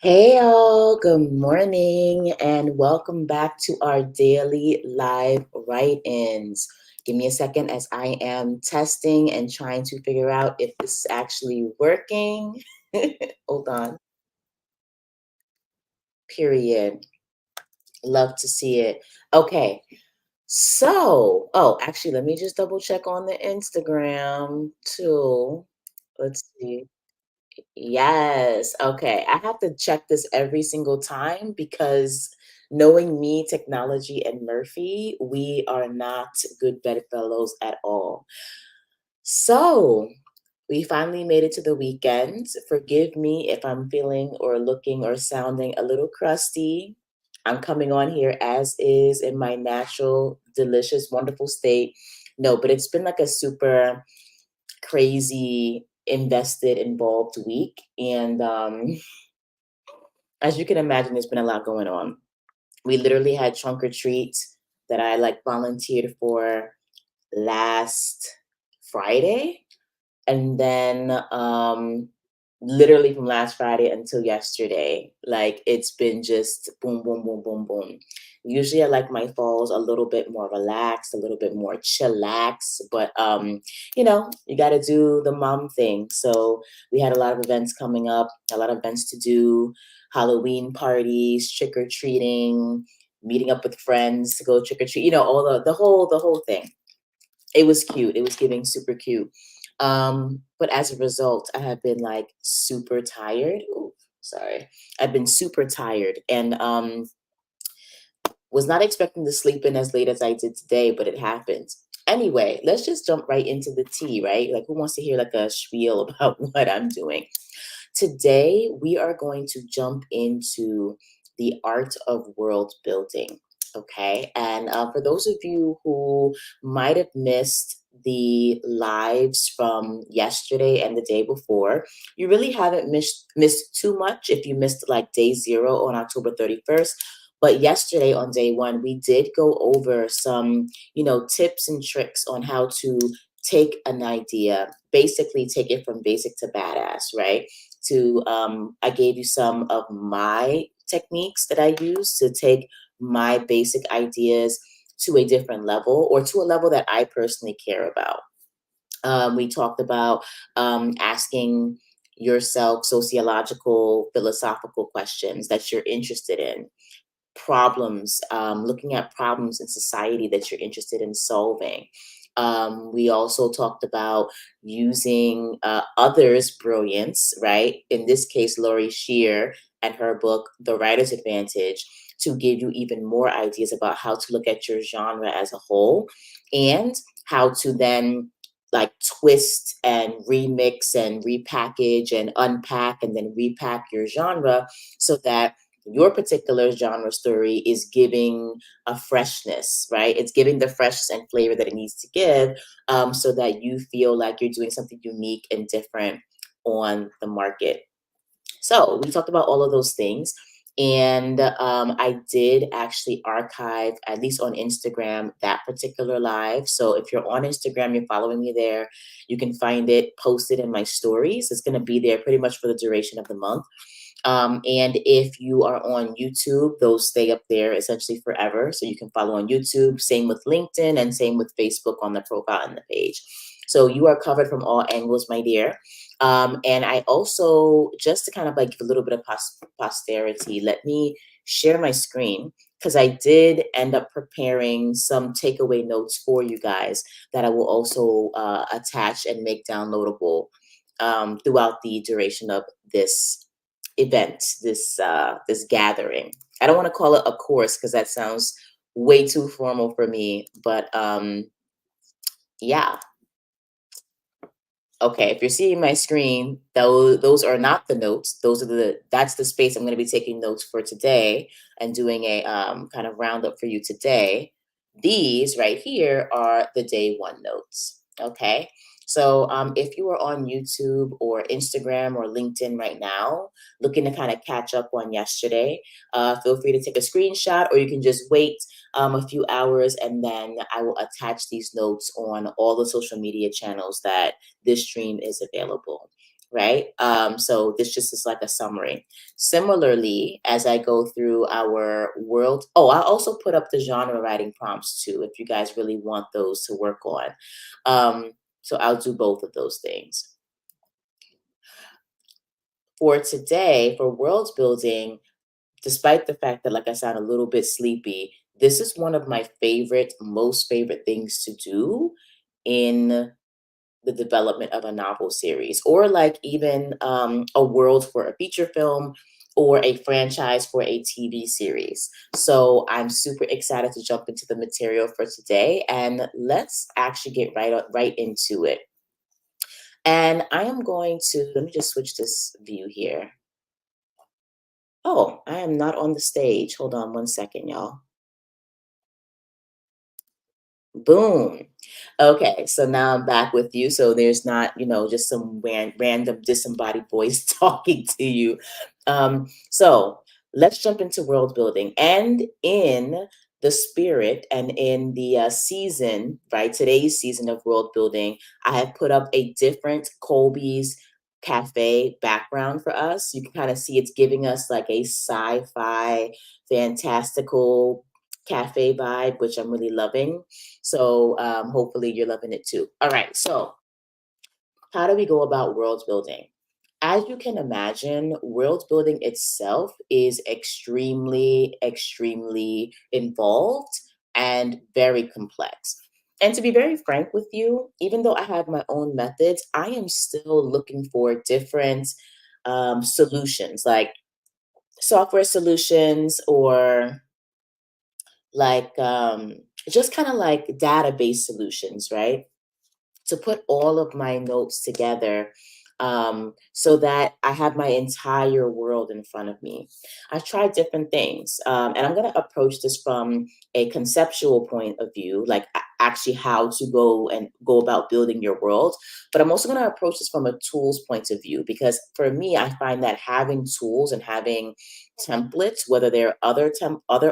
Hey all, good morning, and welcome back to our daily live write-ins. Give me a second as I am testing and trying to figure out if this is actually working. Hold on. Period. Love to see it. Okay, actually, let me just double check on the Instagram too. Let's see. Yes. Okay. I have to check this every single time because knowing me, technology, and Murphy, we are not good bedfellows at all. So we finally made it to the weekend. Forgive me if I'm feeling or looking or sounding a little crusty. I'm coming on here as is in my natural, delicious, wonderful state. No, but it's been like a super crazy, invested, involved week. And as you can imagine, there's been a lot going on. We literally had trunk or treat that I like volunteered for last Friday. And then literally from last Friday until yesterday, like it's been just boom, boom, boom, boom, boom. Usually I like my falls a little bit more relaxed, a little bit more chillax, but you got to do the mom thing. So we had a lot of events coming up, a lot of events to do, Halloween parties, trick or treating, meeting up with friends to go trick or treat, all the whole thing. It was cute. It was giving super cute. But as a result, I have been like super tired. Ooh, sorry. I've been super tired and was not expecting to sleep in as late as I did today, but it happened. Anyway, let's just jump right into the tea, right? Like, who wants to hear like a spiel about what I'm doing? Today, we are going to jump into the art of world building. Okay. And for those of you who might have missed the lives from yesterday and the day before, you really haven't missed too much if you missed like day zero on October 31st. But yesterday on day one, we did go over some, tips and tricks on how to take an idea, basically take it from basic to badass, right? I gave you some of my techniques that I use to take my basic ideas to a different level or to a level that I personally care about. We talked about asking yourself sociological, philosophical questions that you're interested in, problems, looking at problems in society that you're interested in solving. We also talked about using others' brilliance, right? In this case, Laurie Shear and her book, The Writer's Advantage, to give you even more ideas about how to look at your genre as a whole and how to then like twist and remix and repackage and unpack and then repack your genre so that your particular genre story is giving a freshness, right? It's giving the freshness and flavor that it needs to give, so that you feel like you're doing something unique and different on the market. So we talked about all of those things. And I did actually archive, at least on Instagram, that particular live. So if you're on Instagram, you're following me there, you can find it posted in my stories. It's going to be there pretty much for the duration of the month. And if you are on YouTube, those stay up there essentially forever. So you can follow on YouTube, same with LinkedIn, and same with Facebook on the profile and the page. So you are covered from all angles, my dear. And I also, just to kind of like give a little bit of posterity, let me share my screen because I did end up preparing some takeaway notes for you guys that I will also attach and make downloadable throughout the duration of this event, this gathering. I don't want to call it a course because that sounds way too formal for me, but yeah. Okay, if you're seeing my screen, those are not the notes. That's the space I'm going to be taking notes for today and doing a kind of roundup for you today. These right here are the day one notes. Okay, so if you are on YouTube or Instagram or LinkedIn right now, looking to kind of catch up on yesterday, feel free to take a screenshot, or you can just wait a few hours, and then I will attach these notes on all the social media channels that this stream is available. right? So this just is like a summary. Similarly, as I go through our world, oh, I'll also put up the genre writing prompts too, if you guys really want those to work on. So I'll do both of those things. For today, for world building, despite the fact that, like, I sound a little bit sleepy, this is one of my favorite, most favorite things to do in the development of a novel series, or like even a world for a feature film or a franchise for a TV series. So I'm super excited to jump into the material for today, and let's actually get right into it. And I am going to, let me just switch this view here. Oh, I am not on the stage. Hold on one second, y'all. Boom. Okay, so now I'm back with you. So there's not, just some random disembodied voice talking to you. So let's jump into world building. And in the spirit and in the season, right, today's season of world building, I have put up a different Colby's cafe background for us. You can kind of see it's giving us like a sci-fi, fantastical cafe vibe, which I'm really loving. So hopefully you're loving it too. All right. So how do we go about world building? As you can imagine, world building itself is extremely, extremely involved and very complex. And to be very frank with you, even though I have my own methods, I am still looking for different solutions, like software solutions or like just kind of like database solutions, right? To put all of my notes together so that I have my entire world in front of me. I've tried different things, and I'm going to approach this from a conceptual point of view, like actually how to go about building your world. But I'm also going to approach this from a tools point of view because for me, I find that having tools and having templates, whether they're other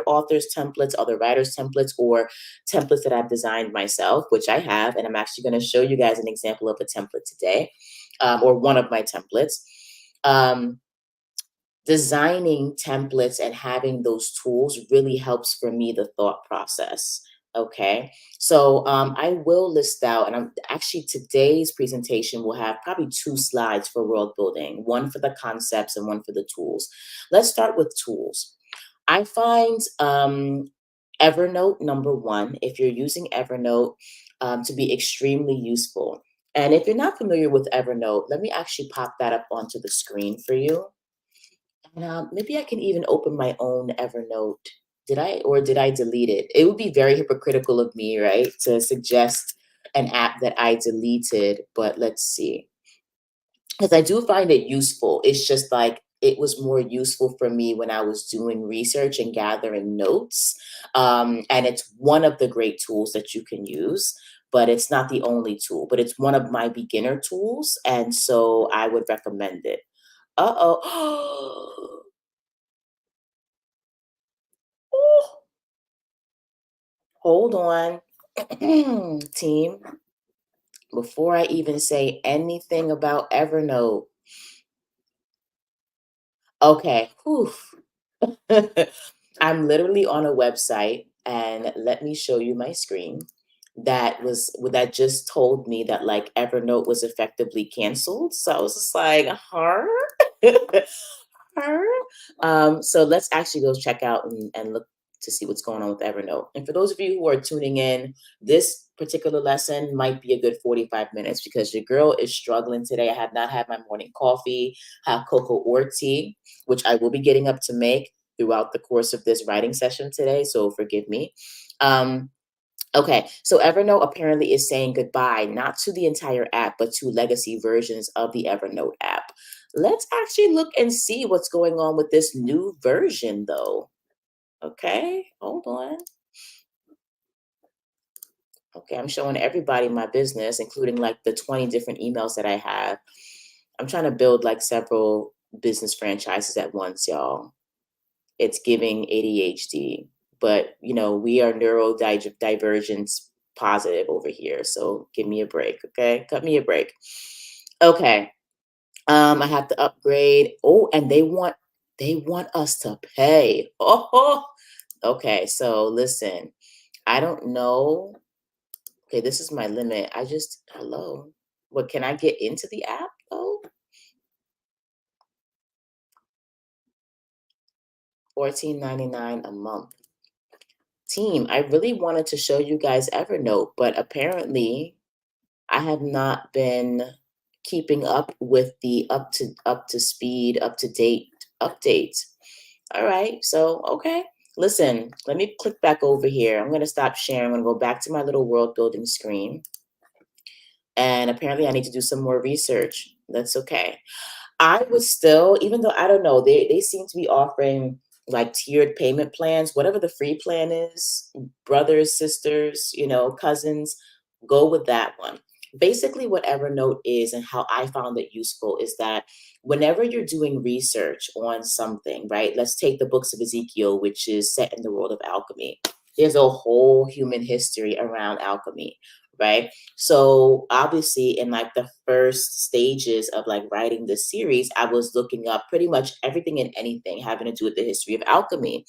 authors' templates, other writers' templates, or templates that I've designed myself, which I have, and I'm actually going to show you guys an example of a template today, or one of my templates. Um, Designing templates and having those tools really helps for me the thought process. Okay, so I will list out, and I'm actually today's presentation will have probably two slides for world building, one for the concepts and one for the tools. Let's start with tools. I find Evernote, number one, if you're using Evernote, to be extremely useful. And if you're not familiar with Evernote, let me actually pop that up onto the screen for you. And maybe I can even open my own Evernote. Did I delete it? It would be very hypocritical of me, right, to suggest an app that I deleted, but let's see. Because I do find it useful. It's just like it was more useful for me when I was doing research and gathering notes. And it's one of the great tools that you can use, but it's not the only tool, but it's one of my beginner tools. And so I would recommend it. Uh oh. Hold on, team. Before I even say anything about Evernote, okay, whew. I'm literally on a website, and let me show you my screen. That just told me that like Evernote was effectively canceled. So I was just like, huh? Her. So let's actually go check out and look to see what's going on with Evernote. And for those of you who are tuning in, this particular lesson might be a good 45 minutes because your girl is struggling today. I have not had my morning coffee, have cocoa or tea, which I will be getting up to make throughout the course of this writing session today. So forgive me. Um, Okay, so Evernote apparently is saying goodbye, not to the entire app, but to legacy versions of the Evernote app. Let's actually look and see what's going on with this new version, though. Okay, hold on. Okay, I'm showing everybody my business, including like the 20 different emails that I have. I'm trying to build like several business franchises at once, y'all. It's giving ADHD, but we are neurodivergence positive over here. So give me a break, okay? Cut me a break. Okay. I have to upgrade. Oh, and they want us to pay. Oh, okay. So listen, I don't know. Okay, this is my limit. Hello. What, can I get into the app though? 14.99 a month. Team, I really wanted to show you guys Evernote, but apparently I have not been keeping up with the up to speed, up to date updates. All right. So, okay. Listen, let me click back over here. I'm going to stop sharing. I'm going to go back to my little world building screen. And apparently I need to do some more research. That's okay. I would still, even though I don't know, they seem to be offering like tiered payment plans, whatever the free plan is, brothers, sisters, cousins, go with that one. Basically, what Evernote is and how I found it useful is that whenever you're doing research on something, right? Let's take the books of Ezekiel, which is set in the world of alchemy. There's a whole human history around alchemy, right? So obviously in like the first stages of like writing this series, I was looking up pretty much everything and anything having to do with the history of alchemy.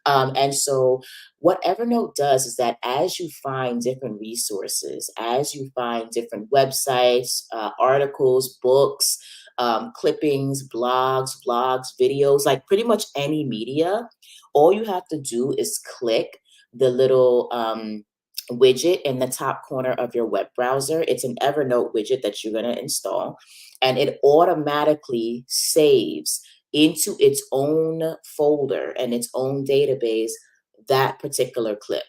And so what Evernote does is that as you find different resources, as you find different websites, articles, books, clippings, blogs, videos, like pretty much any media, all you have to do is click the little widget in the top corner of your web browser. It's an Evernote widget that you're going to install, and it automatically saves into its own folder and its own database that particular clip.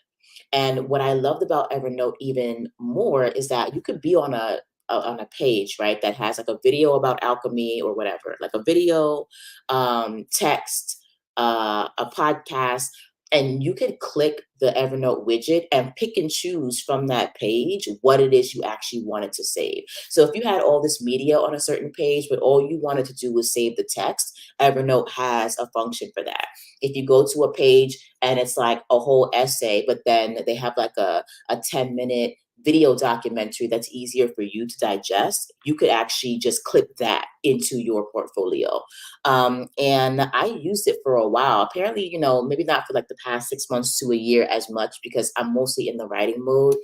And what I loved about Evernote even more is that you could be on a page, right, that has like a video about alchemy or whatever, like a video, text, a podcast, and you could click the Evernote widget and pick and choose from that page what it is you actually wanted to save. So if you had all this media on a certain page, but all you wanted to do was save the text, Evernote has a function for that. If you go to a page and it's like a whole essay, but then they have like a 10-minute video documentary that's easier for you to digest, you could actually just clip that into your portfolio. And I used it for a while. Apparently, maybe not for like the past 6 months to a year as much because I'm mostly in the writing mode.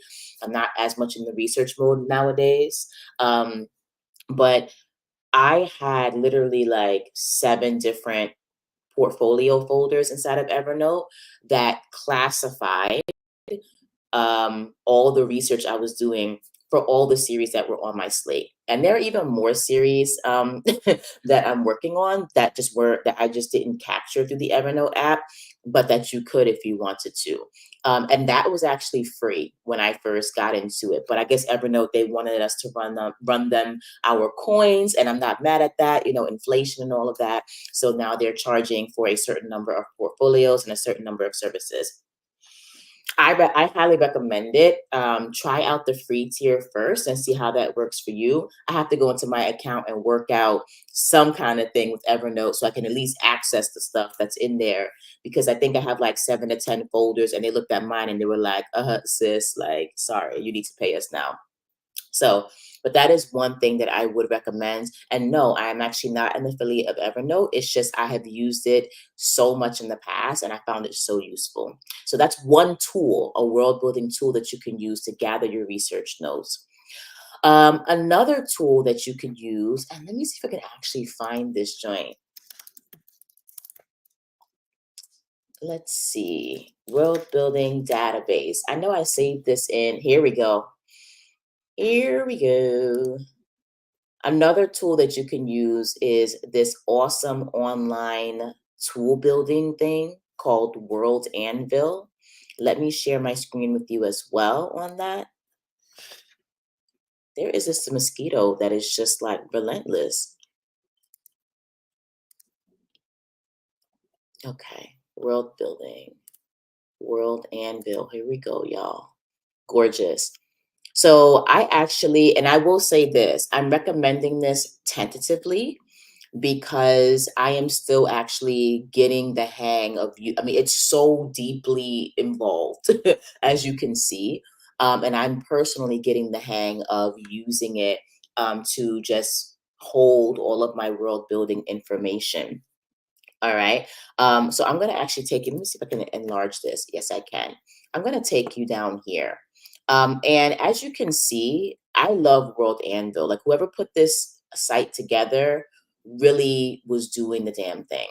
I'm not as much in the research mode nowadays. But I had literally like 7 different portfolio folders inside of Evernote that classified all the research I was doing for all the series that were on my slate. And there are even more series that I'm working on that I just didn't capture through the Evernote app, but that you could if you wanted to. And that was actually free when I first got into it. But I guess Evernote, they wanted us to run them our coins, and I'm not mad at that, inflation and all of that. So now they're charging for a certain number of portfolios and a certain number of services. I highly recommend it. Try out the free tier first and see how that works for you. I have to go into my account and work out some kind of thing with Evernote so I can at least access the stuff that's in there, because I think I have like 7 to 10 folders, and they looked at mine and they were like, sis, like, sorry, you need to pay us now. So, but that is one thing that I would recommend. And no, I am actually not an affiliate of Evernote. It's just I have used it so much in the past and I found it so useful. So that's one tool, a world building tool that you can use to gather your research notes. Another tool that you can use, and let me see if I can actually find this joint. Let's see, world building database. I know I saved this in, here we go. Here we go. Another tool that you can use is this awesome online tool building thing called World Anvil. Let me share my screen with you as well on that. There is this mosquito that is just like relentless. Okay, world building, World Anvil. Here we go, y'all. Gorgeous. So I actually, and I will say this, I'm recommending this tentatively because I am still actually getting the hang of you. I mean, it's so deeply involved, as you can see. And I'm personally getting the hang of using it to just hold all of my world building information. All right. So I'm going to actually take you, let me see if I can enlarge this. Yes, I can. I'm going to take you down here. And as you can see, I love World Anvil. Like whoever put this site together really was doing the damn thing,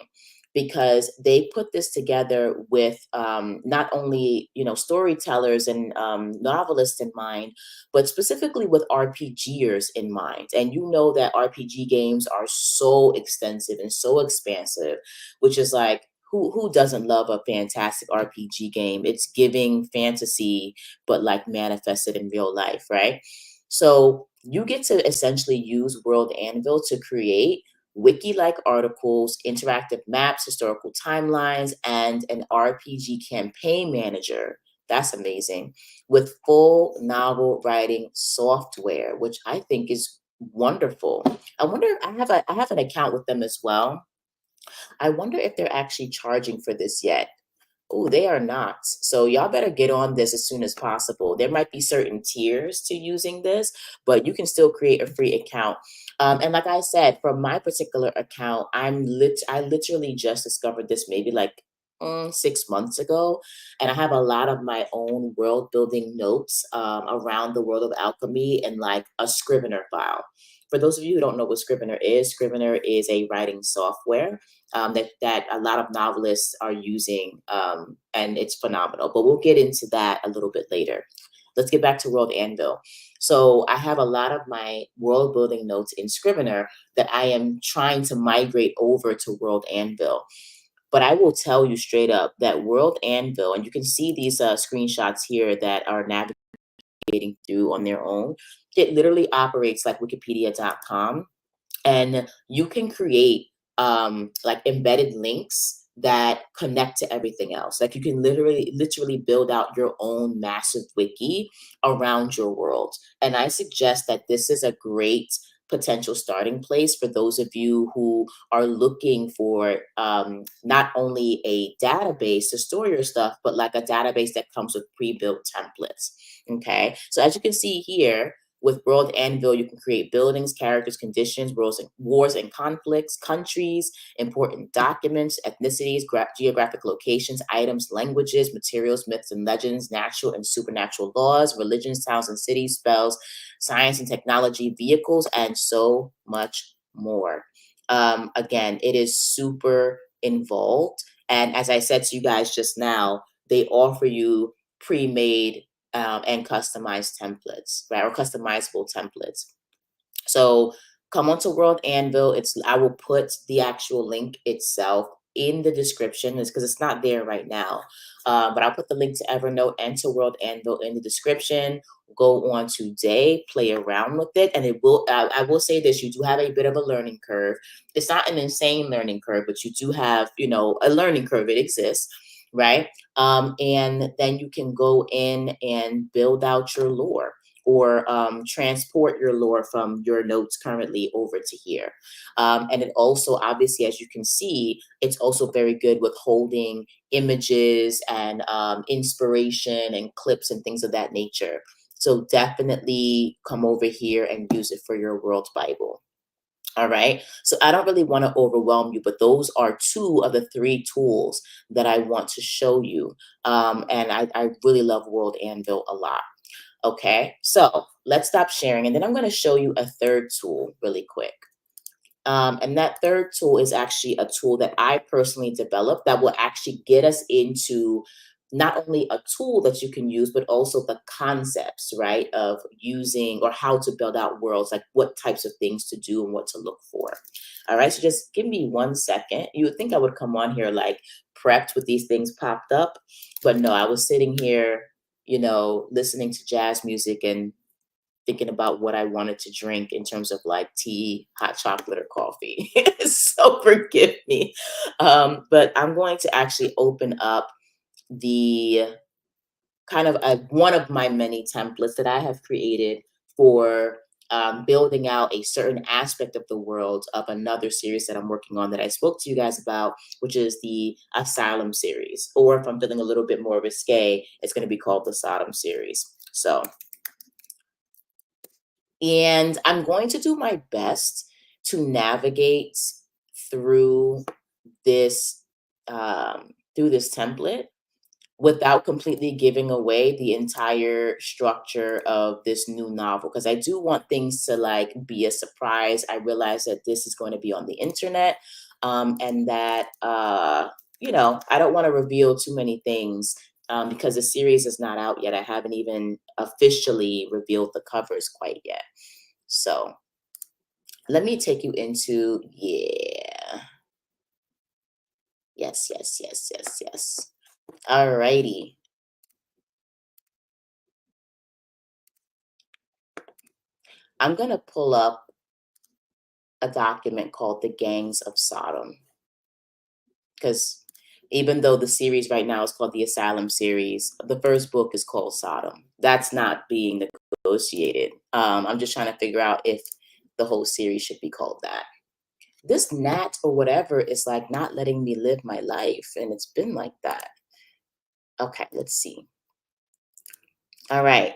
because they put this together with not only, storytellers and novelists in mind, but specifically with RPGers in mind. And you know that RPG games are so extensive and so expansive, which is like, who doesn't love a fantastic RPG game? It's giving fantasy, but like manifested in real life, right? So you get to essentially use World Anvil to create wiki-like articles, interactive maps, historical timelines, and an RPG campaign manager. That's amazing. With full novel writing software, which I think is wonderful. I wonder, I have an account with them as well. I wonder if they're actually charging for this yet. Oh, they are not. So y'all better get on this as soon as possible. There might be certain tiers to using this, but you can still create a free account. And like I said, from my particular account, I literally just discovered this maybe like 6 months ago, and I have a lot of my own world building notes around the world of alchemy in like a Scrivener file. For those of you who don't know what Scrivener is a writing software that a lot of novelists are using, and it's phenomenal. But we'll get into that a little bit later. Let's get back to World Anvil. So I have a lot of my world building notes in Scrivener that I am trying to migrate over to World Anvil. But I will tell you straight up that World Anvil, and you can see these screenshots here that are navigating through on their own. It literally operates like Wikipedia.com, and you can create like embedded links that connect to everything else. Like you can literally build out your own massive wiki around your world. And I suggest that this is a great potential starting place for those of you who are looking for not only a database to store your stuff, but like a database that comes with pre-built templates. Okay, so as you can see here, with World Anvil, you can create buildings, characters, conditions, wars and conflicts, countries, important documents, ethnicities, geographic locations, items, languages, materials, myths and legends, natural and supernatural laws, religions, towns and cities, spells, science and technology, vehicles, and so much more. Again, it is super involved. And as I said to you guys just now, they offer you pre-made and customized templates, right? Or customizable templates. So come onto World Anvil. I will put the actual link itself in the description. It's because it's not there right now. But I'll put the link to Evernote and to World Anvil in the description. Go on today, play around with it, and it will. I will say this: you do have a bit of a learning curve. It's not an insane learning curve, but you do have, a learning curve. It exists, right? And then you can go in and build out your lore, or transport your lore from your notes currently over to here. And it also, obviously, as you can see, it's also very good with holding images and inspiration and clips and things of that nature. So definitely come over here and use it for your World Bible. All right. So I don't really want to overwhelm you, but those are two of the three tools that I want to show you. And I really love World Anvil a lot. Okay, so let's stop sharing. And then I'm going to show you a third tool really quick. And that third tool is actually a tool that I personally developed that will actually get us into not only a tool that you can use, but also the concepts, right, of using or how to build out worlds, like what types of things to do and what to look for. All right, so just give me 1 second. You would think I would come on here like prepped with these things popped up, but no, I was sitting here, listening to jazz music and thinking about what I wanted to drink in terms of like tea, hot chocolate, or coffee. So forgive me. But I'm going to actually open up the kind of one of my many templates that I have created for building out a certain aspect of the world of another series that I'm working on that I spoke to you guys about, which is the Asylum series. Or if I'm feeling a little bit more risque, it's going to be called the Sodom series. So, and I'm going to do my best to navigate through this through this template without completely giving away the entire structure of this new novel, because I do want things to like be a surprise. I realize that this is going to be on the internet, and that I don't want to reveal too many things, because the series is not out yet. I haven't even officially revealed the covers quite yet. So let me take you into, yeah, yes, yes, yes, yes, yes. Alrighty. I'm gonna pull up a document called The Gangs of Sodom, because even though the series right now is called the Asylum series, the first book is called Sodom. That's not being negotiated. I'm just trying to figure out if the whole series should be called that. This gnat or whatever is like not letting me live my life, and it's been like that. Okay, let's see. All right.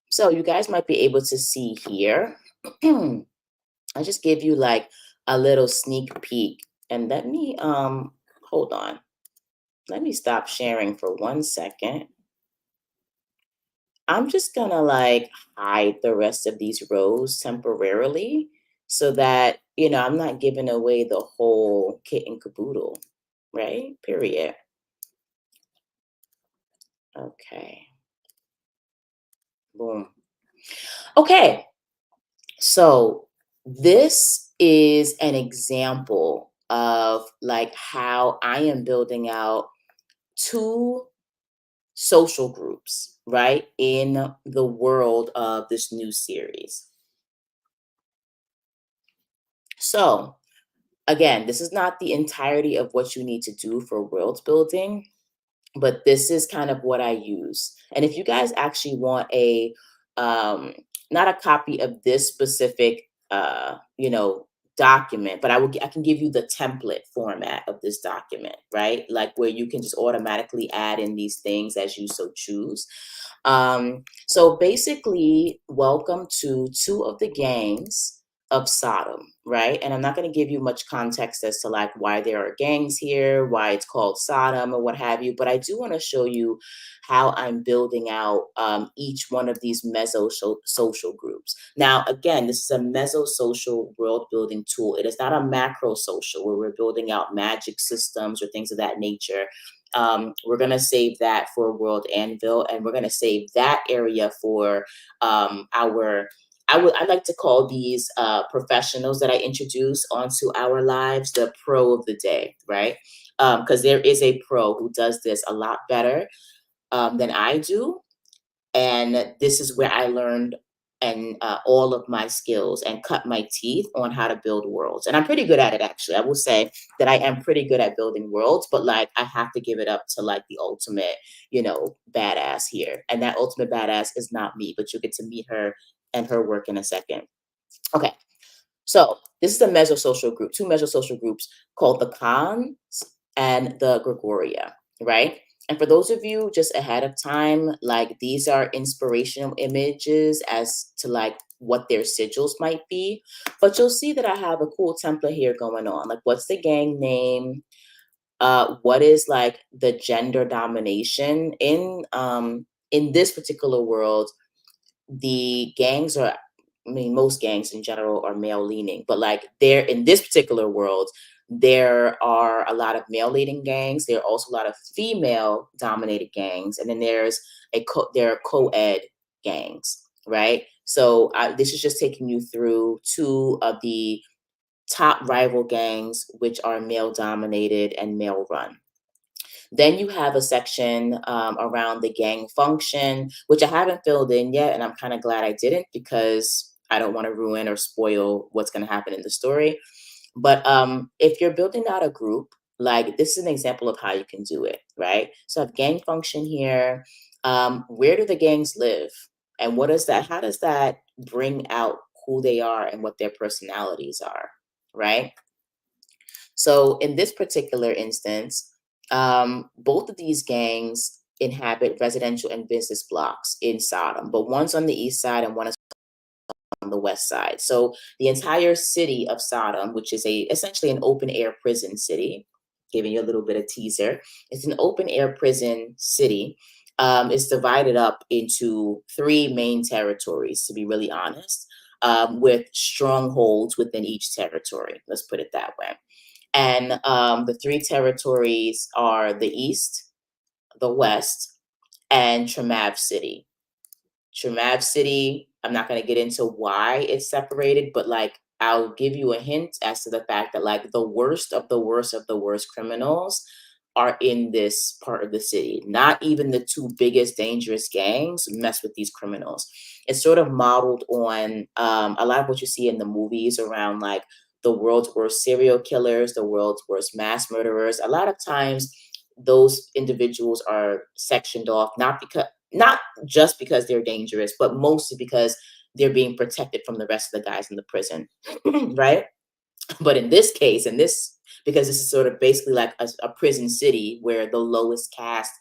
So you guys might be able to see here. I just gave you like a little sneak peek. And let me hold on. Let me stop sharing for 1 second. I'm just gonna like hide the rest of these rows temporarily so that, I'm not giving away the whole kit and caboodle, right? Period. Okay. Boom. Okay. So this is an example of like how I am building out two social groups, right, in the world of this new series. So, again, this is not the entirety of what you need to do for world building, but this is kind of what I use. And if you guys actually want um not a copy of this specific document, but I can give you the template format of this document, right? Like where you can just automatically add in these things as you so choose. So basically, welcome to two of the gangs of Sodom, right? And I'm not going to give you much context as to like why there are gangs here, why it's called Sodom or what have you, but I do want to show you how I'm building out each one of these social groups. Now, again, this is a mesosocial world building tool. It is not a macro social where we're building out magic systems or things of that nature. We're going to save that for World Anvil, and we're going to save that area for our I like to call these professionals that I introduce onto our lives the pro of the day, right? Because there is a pro who does this a lot better than I do, and this is where I learned and all of my skills and cut my teeth on how to build worlds. And I'm pretty good at it, actually. I will say that I am pretty good at building worlds, but like I have to give it up to like the ultimate, badass here. And that ultimate badass is not me, but you'll get to meet her and her work in a second. Okay. So this is a mesosocial group, two mesosocial groups called the Khans and the Gregoria, right? And for those of you just ahead of time, like these are inspirational images as to like what their sigils might be. But you'll see that I have a cool template here going on. Like what's the gang name? What is like the gender domination in this particular world? The gangs are, I mean, most gangs in general are male leaning, but like there in this particular world, there are a lot of male leading gangs. There are also a lot of female dominated gangs. And then there are co-ed gangs, right? So this is just taking you through two of the top rival gangs, which are male dominated and male run. Then you have a section around the gang function, which I haven't filled in yet, and I'm kind of glad I didn't because I don't want to ruin or spoil what's going to happen in the story. But if you're building out a group, like this is an example of how you can do it, right? So I have gang function here. Where do the gangs live? And what is that? How does that bring out who they are and what their personalities are, right? So in this particular instance, both of these gangs inhabit residential and business blocks in Sodom, but one's on the east side and one is on the the west side. So the entire city of Sodom, which is a essentially an open air prison city, giving you a little bit of teaser. It's an open air prison city. It's divided up into three main territories, to be really honest, with strongholds within each territory. Let's put it that way. And the three territories are the east, the west, and Tremab City. Tremab City, I'm not going to get into why it's separated, but like I'll give you a hint as to the fact that like the worst of the worst of the worst criminals are in this part of the city. Not even the two biggest dangerous gangs mess with these criminals. It's sort of modeled on a lot of what you see in the movies around like the world's worst serial killers, the world's worst mass murderers. A lot of times those individuals are sectioned off not just because they're dangerous, but mostly because they're being protected from the rest of the guys in the prison, right? But in this case, because this is sort of basically like a prison city where the lowest caste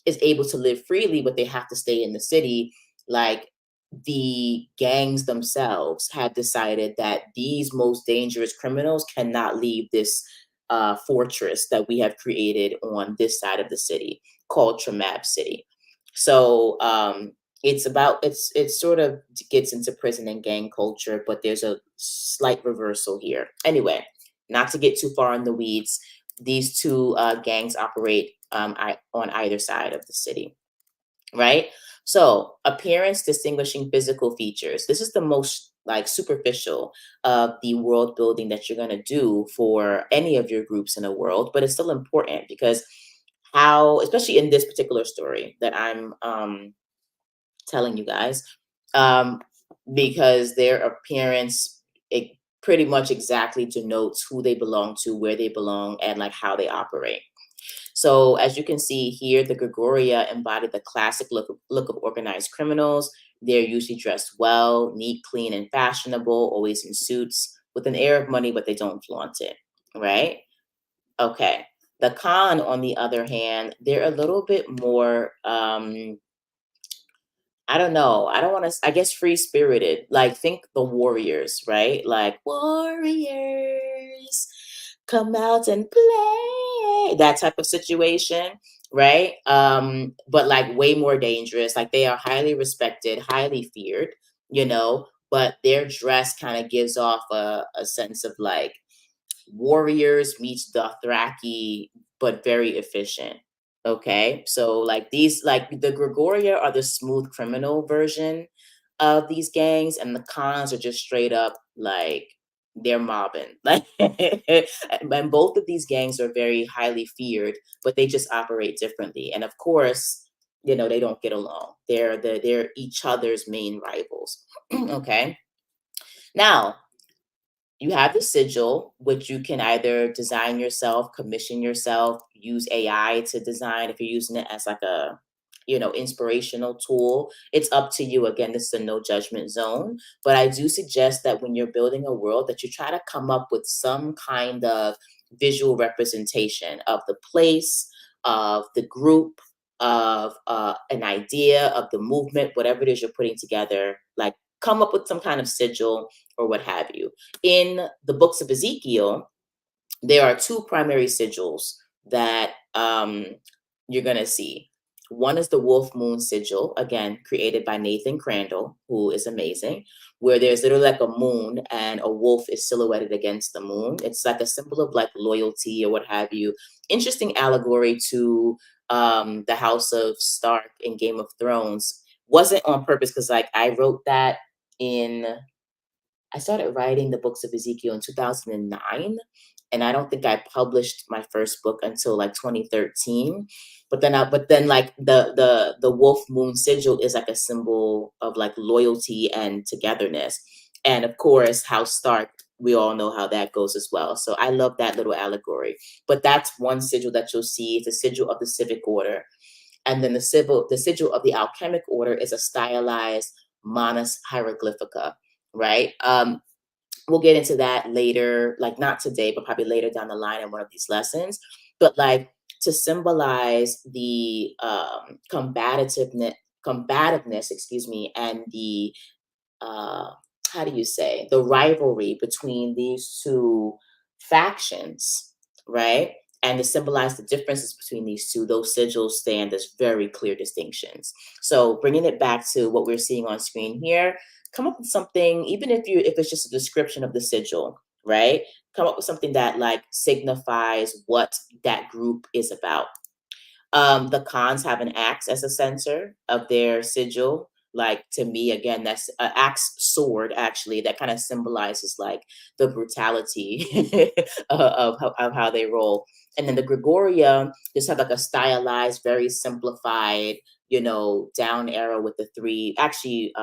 is able to live freely, but they have to stay in the city. Like the gangs themselves have decided that these most dangerous criminals cannot leave this fortress that we have created on this side of the city called Tremab City. So it's sort of gets into prison and gang culture, but there's a slight reversal here. Anyway, not to get too far in the weeds, these two gangs operate on either side of the city, right? So appearance, distinguishing physical features. This is the most like superficial of the world building that you're going to do for any of your groups in a world, but it's still important because how, especially in this particular story that I'm telling you guys, um, because their appearance, it pretty much exactly denotes who they belong to, where they belong, and like how they operate. So as you can see here, the Gregoria embody the classic look of organized criminals. They're usually dressed well, neat, clean, and fashionable, always in suits, with an air of money, but they don't flaunt it, right? Okay. The Khan, on the other hand, they're a little bit more I don't know. I don't want to, I guess free spirited. Like think the warriors, right? Like warriors come out and play. That type of situation, right? But like way more dangerous. Like they are highly respected, highly feared, but their dress kind of gives off a sense of like warriors meets Dothraki, but very efficient. Okay, so like these, like the Gregoria are the smooth criminal version of these gangs, and the cons are just straight up like they're mobbing. Like, and both of these gangs are very highly feared, but they just operate differently. And of course, they don't get along. They're each other's main rivals. Okay, now you have the sigil, which you can either design yourself, commission yourself, use AI to design if you're using it as like a, inspirational tool. It's up to you. Again, this is a no judgment zone. But I do suggest that when you're building a world that you try to come up with some kind of visual representation of the place, of the group, of an idea, of the movement, whatever it is you're putting together, like come up with some kind of sigil or what have you. In the books of Ezekiel, there are two primary sigils that you're going to see. One is the wolf moon sigil, again, created by Nathan Crandall, who is amazing, where there's literally like a moon and a wolf is silhouetted against the moon. It's like a symbol of like loyalty or what have you. Interesting allegory to the House of Stark in Game of Thrones. Wasn't on purpose because like I wrote that in I started writing the books of Ezekiel in 2009, and I don't think I published my first book until like 2013. But then like the wolf moon sigil is like a symbol of like loyalty and togetherness. And of course, House Stark, we all know how that goes as well. So I love that little allegory. But that's one sigil that you'll see. It's a sigil of the civic order. And then the sigil of the alchemic order is a stylized Manus hieroglyphica, right? We'll get into that later, like not today, but probably later down the line in one of these lessons. But like to symbolize the combativeness, excuse me, and the how do you say, the rivalry between these two factions, right? And to symbolize the differences between these two, those sigils stand as very clear distinctions. So bringing it back to what we're seeing on screen here, come up with something, even if it's just a description of the sigil, right? Come up with something that like signifies what that group is about. The cons have an axe as a center of their sigil. Like to me, again, that's an axe sword, actually, that kind of symbolizes like the brutality of how they roll. And then the Gregoria just have like a stylized, very simplified, down arrow with the three, actually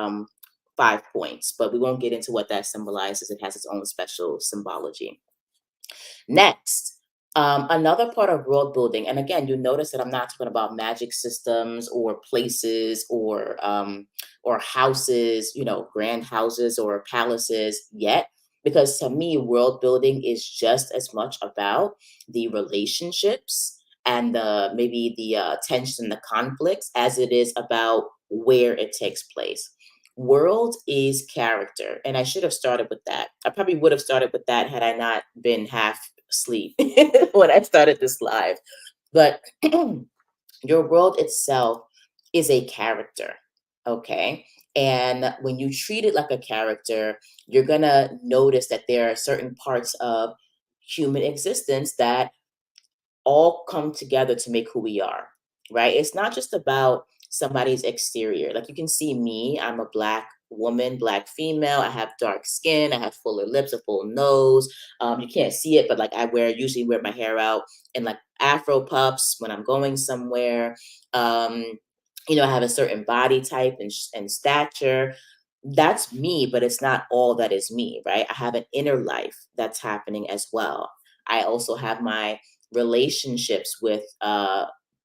5 points, but we won't get into what that symbolizes. It has its own special symbology. Next, another part of world building, and again, you notice that I'm not talking about magic systems or places or houses, grand houses or palaces yet, because to me, world building is just as much about the relationships and the maybe the tensions and the conflicts as it is about where it takes place. World is character, and I should have started with that. I probably would have started with that had I not been half asleep when I started this live. But your world itself is a character, okay? And when you treat it like a character, you're gonna notice that there are certain parts of human existence that all come together to make who we are, right? It's not just about somebody's exterior. Like you can see me, I'm a Black woman, Black female. I have dark skin. I have fuller lips, a full nose. You can't see it, but like I usually wear my hair out in like Afro puffs when I'm going somewhere. Um, I have a certain body type and stature. That's me, but it's not all that is me, right? I have an inner life that's happening as well. I also have my relationships with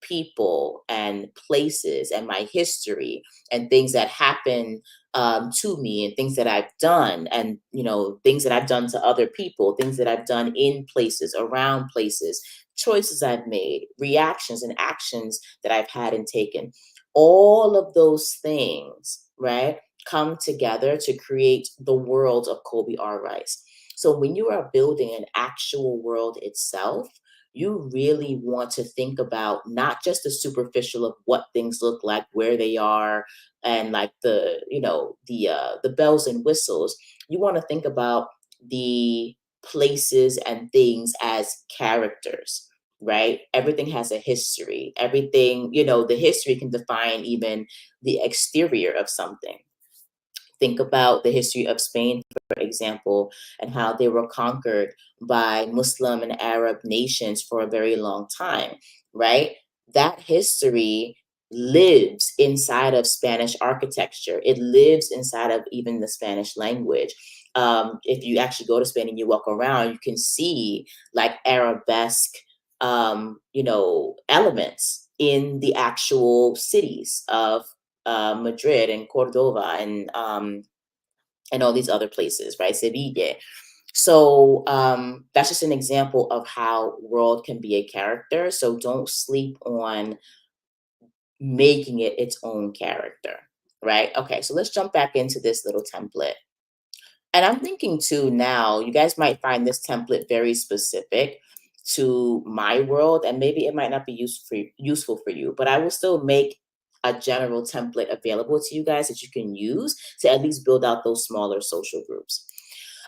people and places and my history and things that happen to me and things that I've done and things that I've done to other people, things that I've done in places, around places, choices I've made, reactions and actions that I've had and taken. All of those things, right, come together to create the world of Colby R. Rice. So when you are building an actual world itself, you really want to think about not just the superficial of what things look like, where they are, and like the bells and whistles. You want to think about the places and things as characters, right? Everything has a history. Everything, the history can define even the exterior of something. Think about the history of Spain, for example, and how they were conquered by Muslim and Arab nations for a very long time, right? That history lives inside of Spanish architecture. It lives inside of even the Spanish language. If you actually go to Spain and you walk around, you can see like Arabesque, elements in the actual cities of Madrid and Cordova and all these other places, right? Sevilla. So that's just an example of how world can be a character. So don't sleep on making it its own character, right? Okay, so let's jump back into this little template. And I'm thinking too now, you guys might find this template very specific to my world, and maybe it might not be useful for you, but I will still make a general template available to you guys that you can use to at least build out those smaller social groups.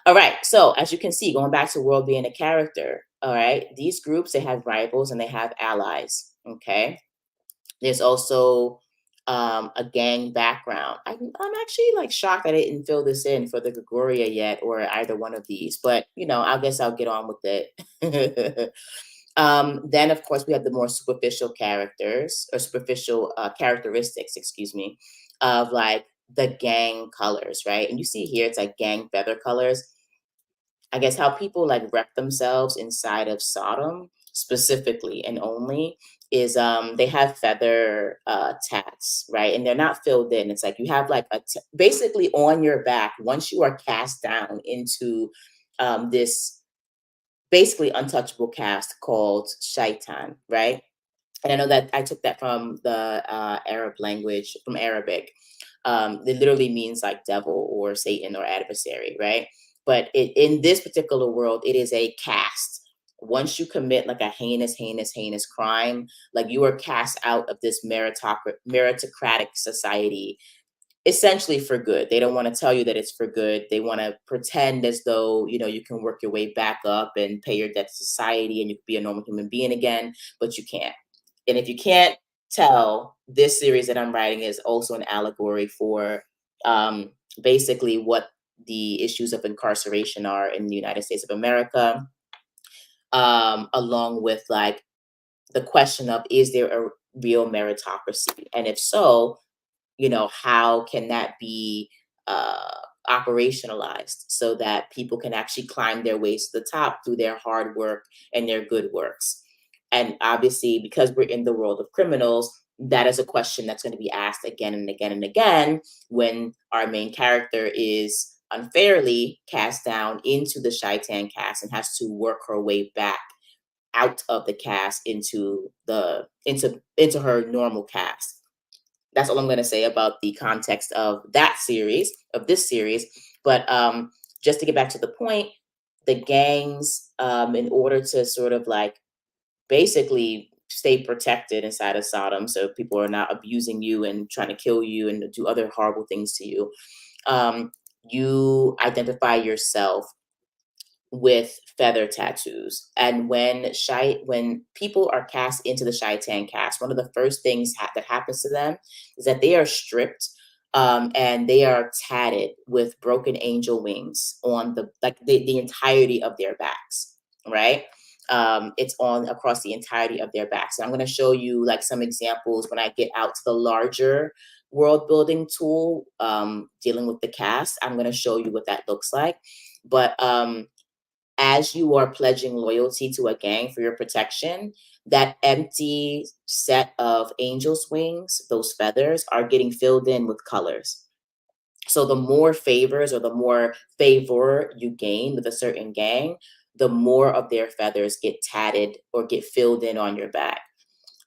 All right, so as you can see, going back to world being a character, all right, these groups, they have rivals and they have allies, okay? There's also a gang background. I'm actually like shocked that I didn't fill this in for the Gregoria yet or either one of these, but I guess I'll get on with it. Then, of course, we have the more superficial characters or superficial characteristics, excuse me, of like the gang colors, right? And you see here, it's like gang feather colors. I guess how people like wreck themselves inside of Sodom specifically and only is they have feather tats, right? And they're not filled in. It's like you have like basically on your back once you are cast down into this basically untouchable caste called Shaitan, right? And I know that I took that from the Arab language, from Arabic. It literally means like devil or Satan or adversary, right? But in this particular world, it is a caste. Once you commit like a heinous crime, like you are cast out of this meritocratic society, essentially for good. They don't want to tell you that it's for good. They want to pretend as though, you can work your way back up and pay your debt to society and you can be a normal human being again, but you can't. And if you can't tell, this series that I'm writing is also an allegory for um, basically what the issues of incarceration are in the United States of America, along with like the question of, is there a real meritocracy? And if so, how can that be uh, operationalized so that people can actually climb their ways to the top through their hard work and their good works? And obviously, because we're in the world of criminals, that is a question that's going to be asked again and again and again when our main character is unfairly cast down into the Shaitan cast and has to work her way back out of the cast into her normal cast. That's all I'm going to say about the context of this series. But just to get back to the point, the gangs, in order to sort of like basically stay protected inside of Sodom, so people are not abusing you and trying to kill you and do other horrible things to you, um, you identify yourself with feather tattoos. And when people are cast into the Shaitan cast, one of the first things that happens to them is that they are stripped, and they are tatted with broken angel wings on the entirety of their backs, right? It's on across the entirety of their backs. So I'm going to show you like some examples when I get out to the larger world building tool, dealing with the cast. I'm going to show you what that looks like. But as you are pledging loyalty to a gang for your protection, that empty set of angel's wings, those feathers, are getting filled in with colors. So the more favors or the more favor you gain with a certain gang, the more of their feathers get tatted or get filled in on your back.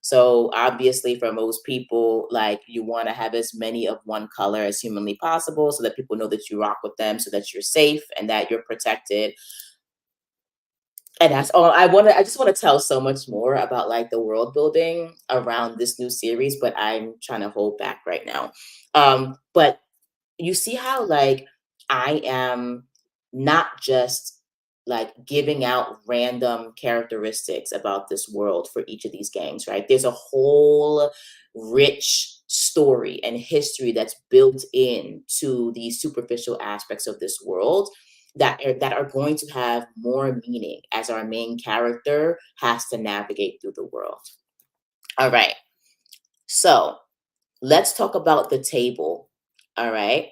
So obviously for most people, like you want to have as many of one color as humanly possible so that people know that you rock with them, so that you're safe and that you're protected. And that's all I just want to tell so much more about like the world building around this new series, but I'm trying to hold back right now. But you see how like I am not just like giving out random characteristics about this world for each of these gangs, right? There's a whole rich story and history that's built in to these superficial aspects of this world that are going to have more meaning as our main character has to navigate through the world. All right. So let's talk about the table. All right.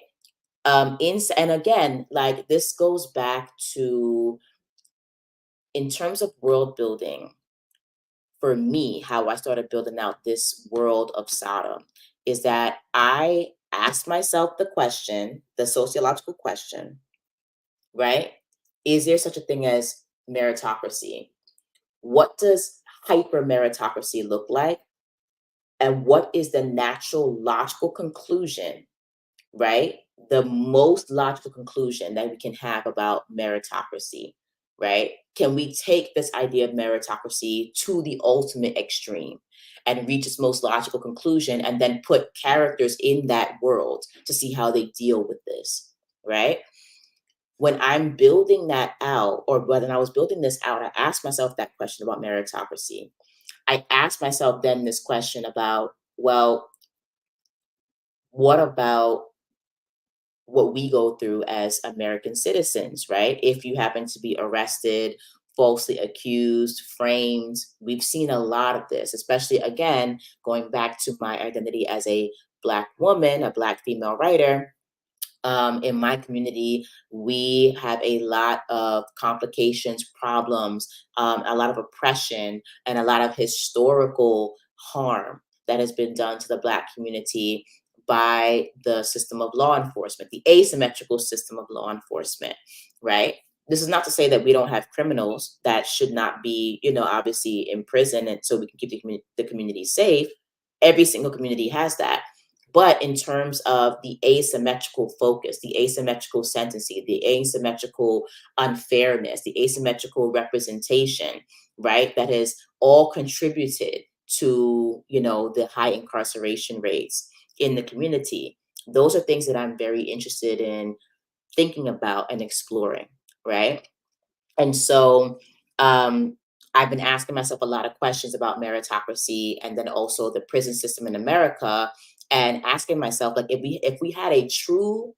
And again, like this goes back to, in terms of world building, for me, how I started building out this world of Sodom is that I asked myself the question, the sociological question, right? Is there such a thing as meritocracy? What does hyper meritocracy look like? And what is the natural logical conclusion, right? The most logical conclusion that we can have about meritocracy, right? Can we take this idea of meritocracy to the ultimate extreme and reach its most logical conclusion and then put characters in that world to see how they deal with this, right? When I'm building that out, or when I was building this out, I asked myself that question about meritocracy. I asked myself then this question about, well, what about what we go through as American citizens, right? If you happen to be arrested, falsely accused, framed, we've seen a lot of this, especially again, going back to my identity as a Black woman, a Black female writer. In my community, we have a lot of complications, problems, a lot of oppression, and a lot of historical harm that has been done to the Black community by the system of law enforcement, the asymmetrical system of law enforcement, right? This is not to say that we don't have criminals that should not be, obviously in prison, and so we can keep the community safe. Every single community has that. But in terms of the asymmetrical focus, the asymmetrical sentencing, the asymmetrical unfairness, the asymmetrical representation, right, that has all contributed to, the high incarceration rates in the community. Those are things that I'm very interested in thinking about and exploring, right? And so um, I've been asking myself a lot of questions about meritocracy and then also the prison system in America, and asking myself, like, if we had a true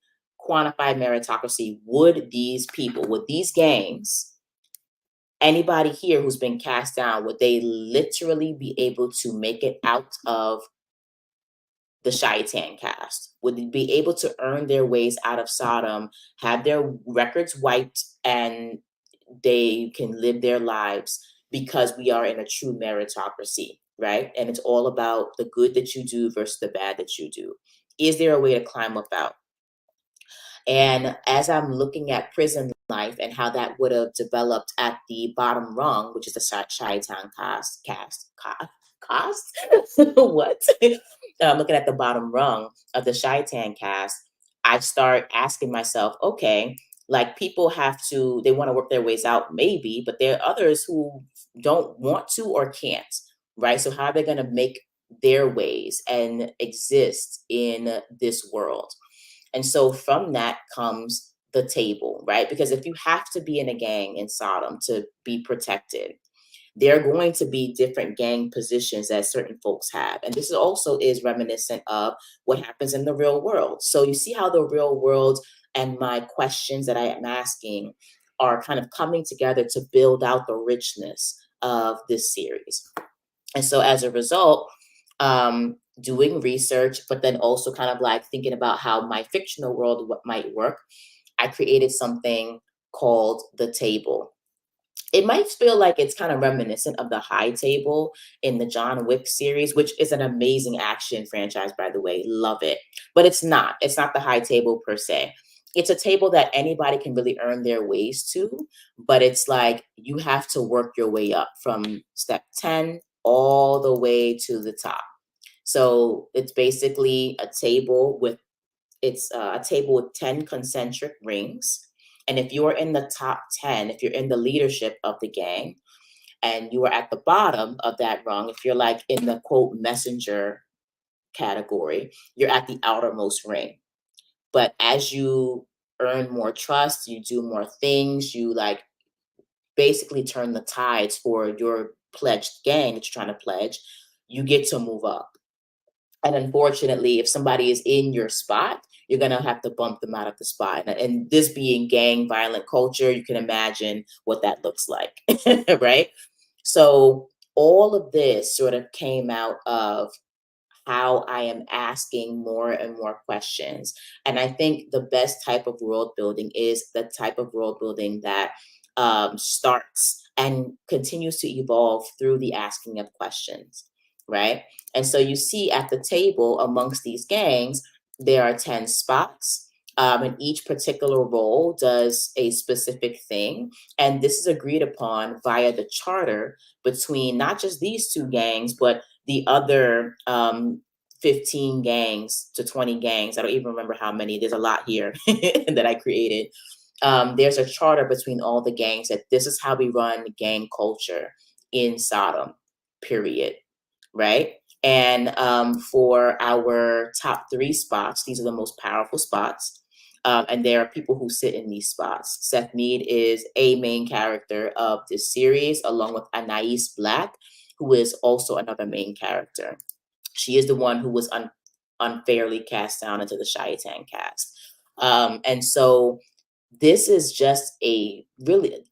quantified meritocracy, would these gangs, anybody here who's been cast down, would they literally be able to make it out of the Shaitan cast? Would they be able to earn their ways out of Sodom, have their records wiped, and they can live their lives, because we are in a true meritocracy, right? And it's all about the good that you do versus the bad that you do. Is there a way to climb up out? And as I'm looking at prison life and how that would have developed at the bottom rung, which is the Chi-Town cost? What? I'm looking at the bottom rung of the Chi-Town cast. I start asking myself, okay, like, people they want to work their ways out, maybe, but there are others who don't want to or can't, right? So how are they going to make their ways and exist in this world? And so from that comes the table, right? Because if you have to be in a gang in Sodom to be protected, there are going to be different gang positions that certain folks have. And this also is reminiscent of what happens in the real world. So you see how the real world and my questions that I am asking are kind of coming together to build out the richness of this series. And so as a result, doing research, but then also kind of like thinking about how my fictional world might work, I created something called the table. It might feel like it's kind of reminiscent of the High Table in the John Wick series, which is an amazing action franchise, by the way. Love it. But it's not. It's not the High Table per se. It's a table that anybody can really earn their ways to, but it's like you have to work your way up from step 10 all the way to the top. So it's basically a table with 10 concentric rings. And if you are in the top 10, if you're in the leadership of the gang, and you are at the bottom of that rung, if you're like in the quote messenger category, you're at the outermost ring. But as you earn more trust, you do more things, you like basically turn the tides for your pledged gang that you're trying to pledge, you get to move up. And unfortunately, if somebody is in your spot, you're going to have to bump them out of the spot. And this being gang violent culture, you can imagine what that looks like, right? So all of this sort of came out of how I am asking more and more questions. And I think the best type of world building is the type of world building that starts and continues to evolve through the asking of questions, right? And so you see at the table amongst these gangs, there are 10 spots. And each particular role does a specific thing. And this is agreed upon via the charter between not just these two gangs, but the other 15 gangs to 20 gangs. I don't even remember how many. There's a lot here that I created. There's a charter between all the gangs that this is how we run gang culture in Sodom, period. Right? And for our top 3 spots, these are the most powerful spots. And there are people who sit in these spots. Seth Mead is a main character of this series, along with Anais Black, who is also another main character. She is the one who was unfairly cast down into the Shaitan cast. And so this is just a really,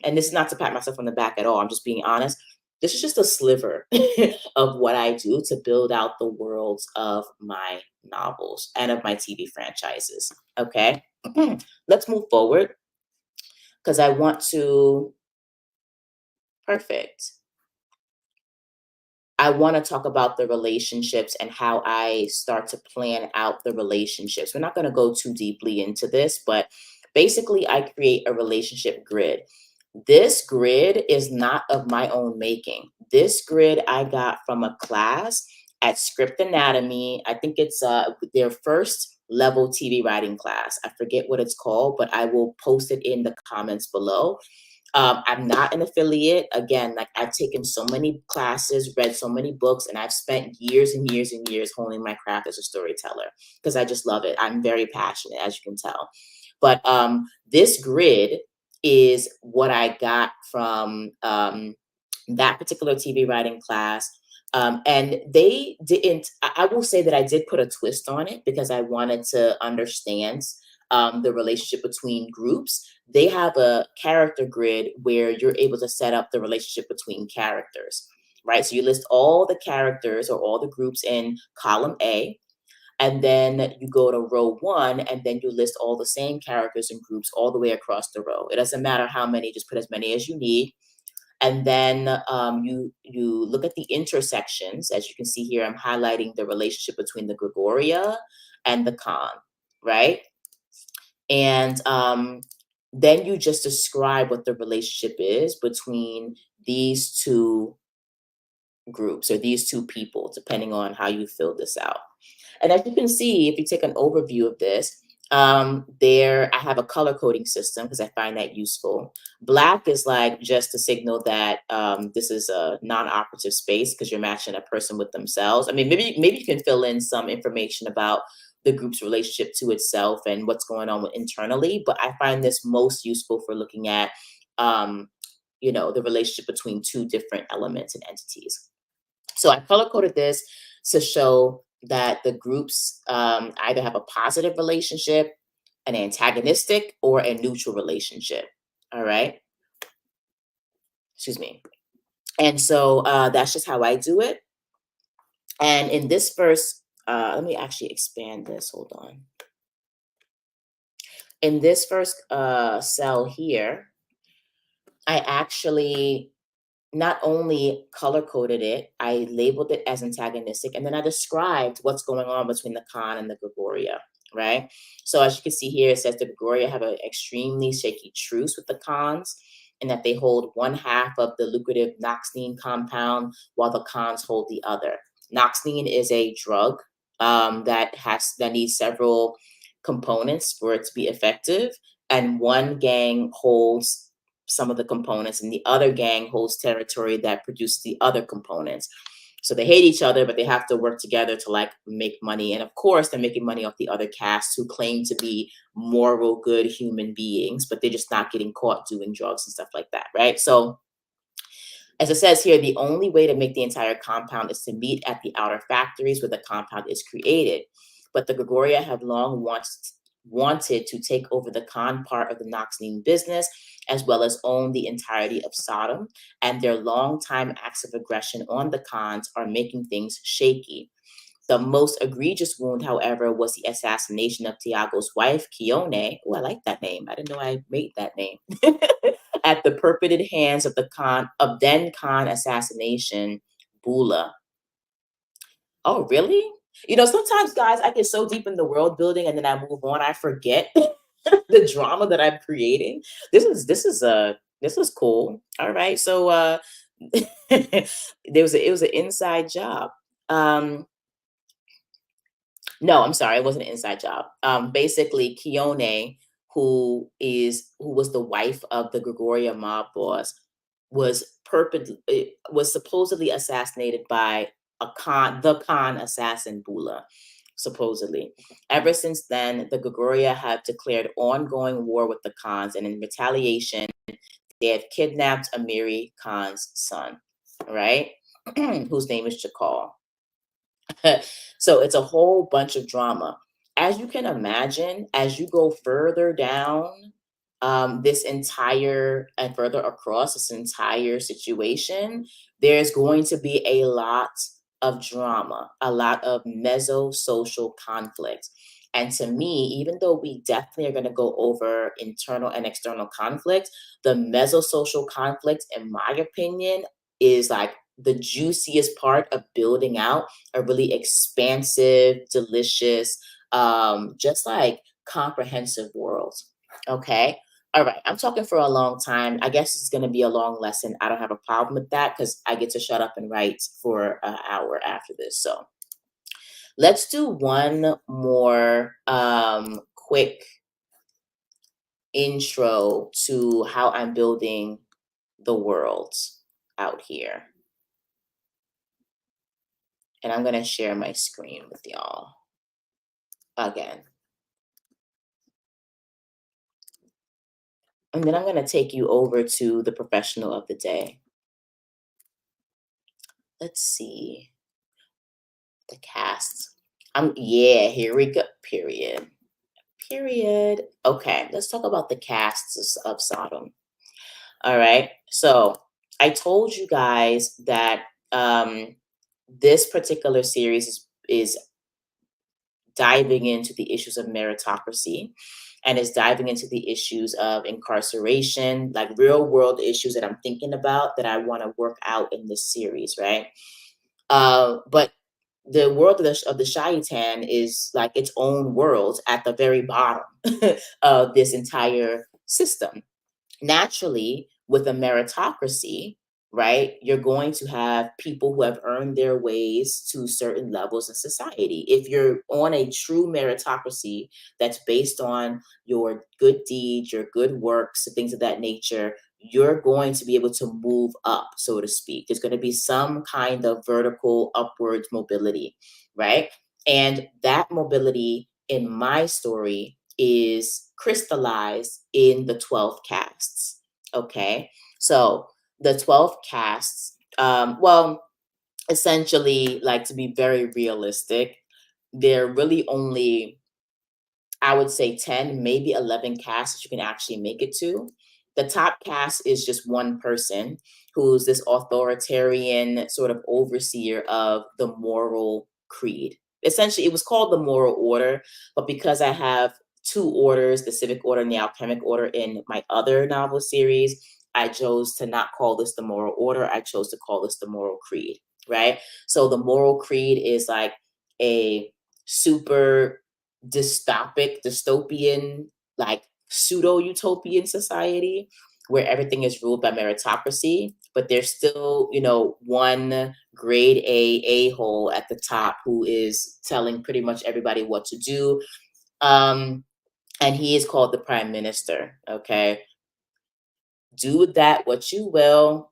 and this is not to pat myself on the back at all, I'm just being honest. This is just a sliver of what I do to build out the worlds of my novels and of my TV franchises. Okay, let's move forward because I want to, perfect. I want to talk about the relationships and how I start to plan out the relationships. We're not going to go too deeply into this, but Basically, I create a relationship grid. This grid is not of my own making. This grid I got from a class at Script Anatomy. I think it's their first level TV writing class. I forget what it's called, but I will post it in the comments below. I'm not an affiliate. Again, like I've taken so many classes, read so many books, and I've spent years and years and years honing my craft as a storyteller because I just love it. I'm very passionate, as you can tell. But this grid is what I got from that particular TV writing class. And they didn't, I will say that I did put a twist on it because I wanted to understand the relationship between groups. They have a character grid where you're able to set up the relationship between characters, right? So you list all the characters or all the groups in column A, and then you go to row 1, and then you list all the same characters and groups all the way across the row. It doesn't matter how many, just put as many as you need. And then you look at the intersections. As you can see here, I'm highlighting the relationship between the Gregoria and the Khan, right? And then you just describe what the relationship is between these two groups or these two people, depending on how you fill this out. And as you can see, if you take an overview of this, there I have a color coding system because I find that useful. Black is like just to signal that this is a non-operative space because you're matching a person with themselves. I mean, maybe you can fill in some information about the group's relationship to itself and what's going on internally, but I find this most useful for looking at the relationship between two different elements and entities. So I color coded this to show that the groups either have a positive relationship, an antagonistic, or a neutral relationship. All right. Excuse me. And so that's just how I do it. And in this first, let me actually expand this. Hold on. In this first cell here, I actually not only color coded it, I labeled it as antagonistic, and then I described what's going on between the Khan and the Gregoria, right? So as you can see here, it says the Gregoria have an extremely shaky truce with the Khans, and that they hold one half of the lucrative Noxine compound while the Khans hold the other. Noxine is a drug that needs several components for it to be effective, and one gang holds some of the components and the other gang holds territory that produces the other components. So they hate each other, but they have to work together to like make money. And of course, they're making money off the other castes who claim to be moral, good human beings, but they're just not getting caught doing drugs and stuff like that, right? So as it says here, the only way to make the entire compound is to meet at the outer factories where the compound is created. But the Gregoria have long wanted to take over the Khan part of the Noxine business, as well as own the entirety of Sodom, and their long-time acts of aggression on the Khans are making things shaky. The most egregious wound, however, was the assassination of Tiago's wife, Kione. Oh, I like that name. I didn't know I made that name. At the purported hands of the Khan, of then Khan assassination, Bula. Oh, really? Sometimes, guys, I get so deep in the world building and then I move on. I forget the drama that I'm creating. This is cool. All right. So it was an inside job. No, I'm sorry, it wasn't an inside job. Basically, Kione, who was the wife of the Gregoria mob boss, was supposedly assassinated by the Khan assassin Bula, supposedly. Ever since then, the Gregoria have declared ongoing war with the Khans, and in retaliation, they have kidnapped Amiri Khan's son, right? Whose name is Chakal. So it's a whole bunch of drama. As you can imagine, as you go further down this entire and further across this entire situation, there's going to be a lot of drama, a lot of meso-social conflict. And to me, even though we definitely are going to go over internal and external conflict, the meso-social conflict, in my opinion, is like the juiciest part of building out a really expansive, delicious, just like comprehensive world. Okay. All right. I'm talking for a long time. I guess it's going to be a long lesson. I don't have a problem with that because I get to shut up and write for an hour after this. So let's do one more quick intro to how I'm building the world out here. And I'm going to share my screen with y'all again. And then I'm going to take you over to the professional of the day. Let's see the cast. Yeah, here we go. Period. Period. Okay, let's talk about the casts of Sodom. All right. So I told you guys that this particular series is diving into the issues of meritocracy and is diving into the issues of incarceration, like real world issues that I'm thinking about that I want to work out in this series, right? But the world of the Shaitan is like its own world at the very bottom of this entire system. Naturally, with a meritocracy, right, you're going to have people who have earned their ways to certain levels in society. If you're on a true meritocracy that's based on your good deeds, your good works, things of that nature, you're going to be able to move up, so to speak. There's going to be some kind of vertical upwards mobility, right? And that mobility in my story is crystallized in the 12 casts. Okay. So the 12 casts, well, essentially, like to be very realistic, they're really only, I would say 10, maybe 11 casts that you can actually make it to. The top cast is just one person who's this authoritarian sort of overseer of the moral creed. Essentially, it was called the moral order, but because I have two orders, the civic order and the alchemic order in my other novel series, I chose to not call this the moral order. I chose to call this the moral creed, right? So the moral creed is like a super dystopian, like pseudo utopian society where everything is ruled by meritocracy, but there's still, one grade a-hole at the top who is telling pretty much everybody what to do. And he is called the prime minister. Okay. Do with that what you will.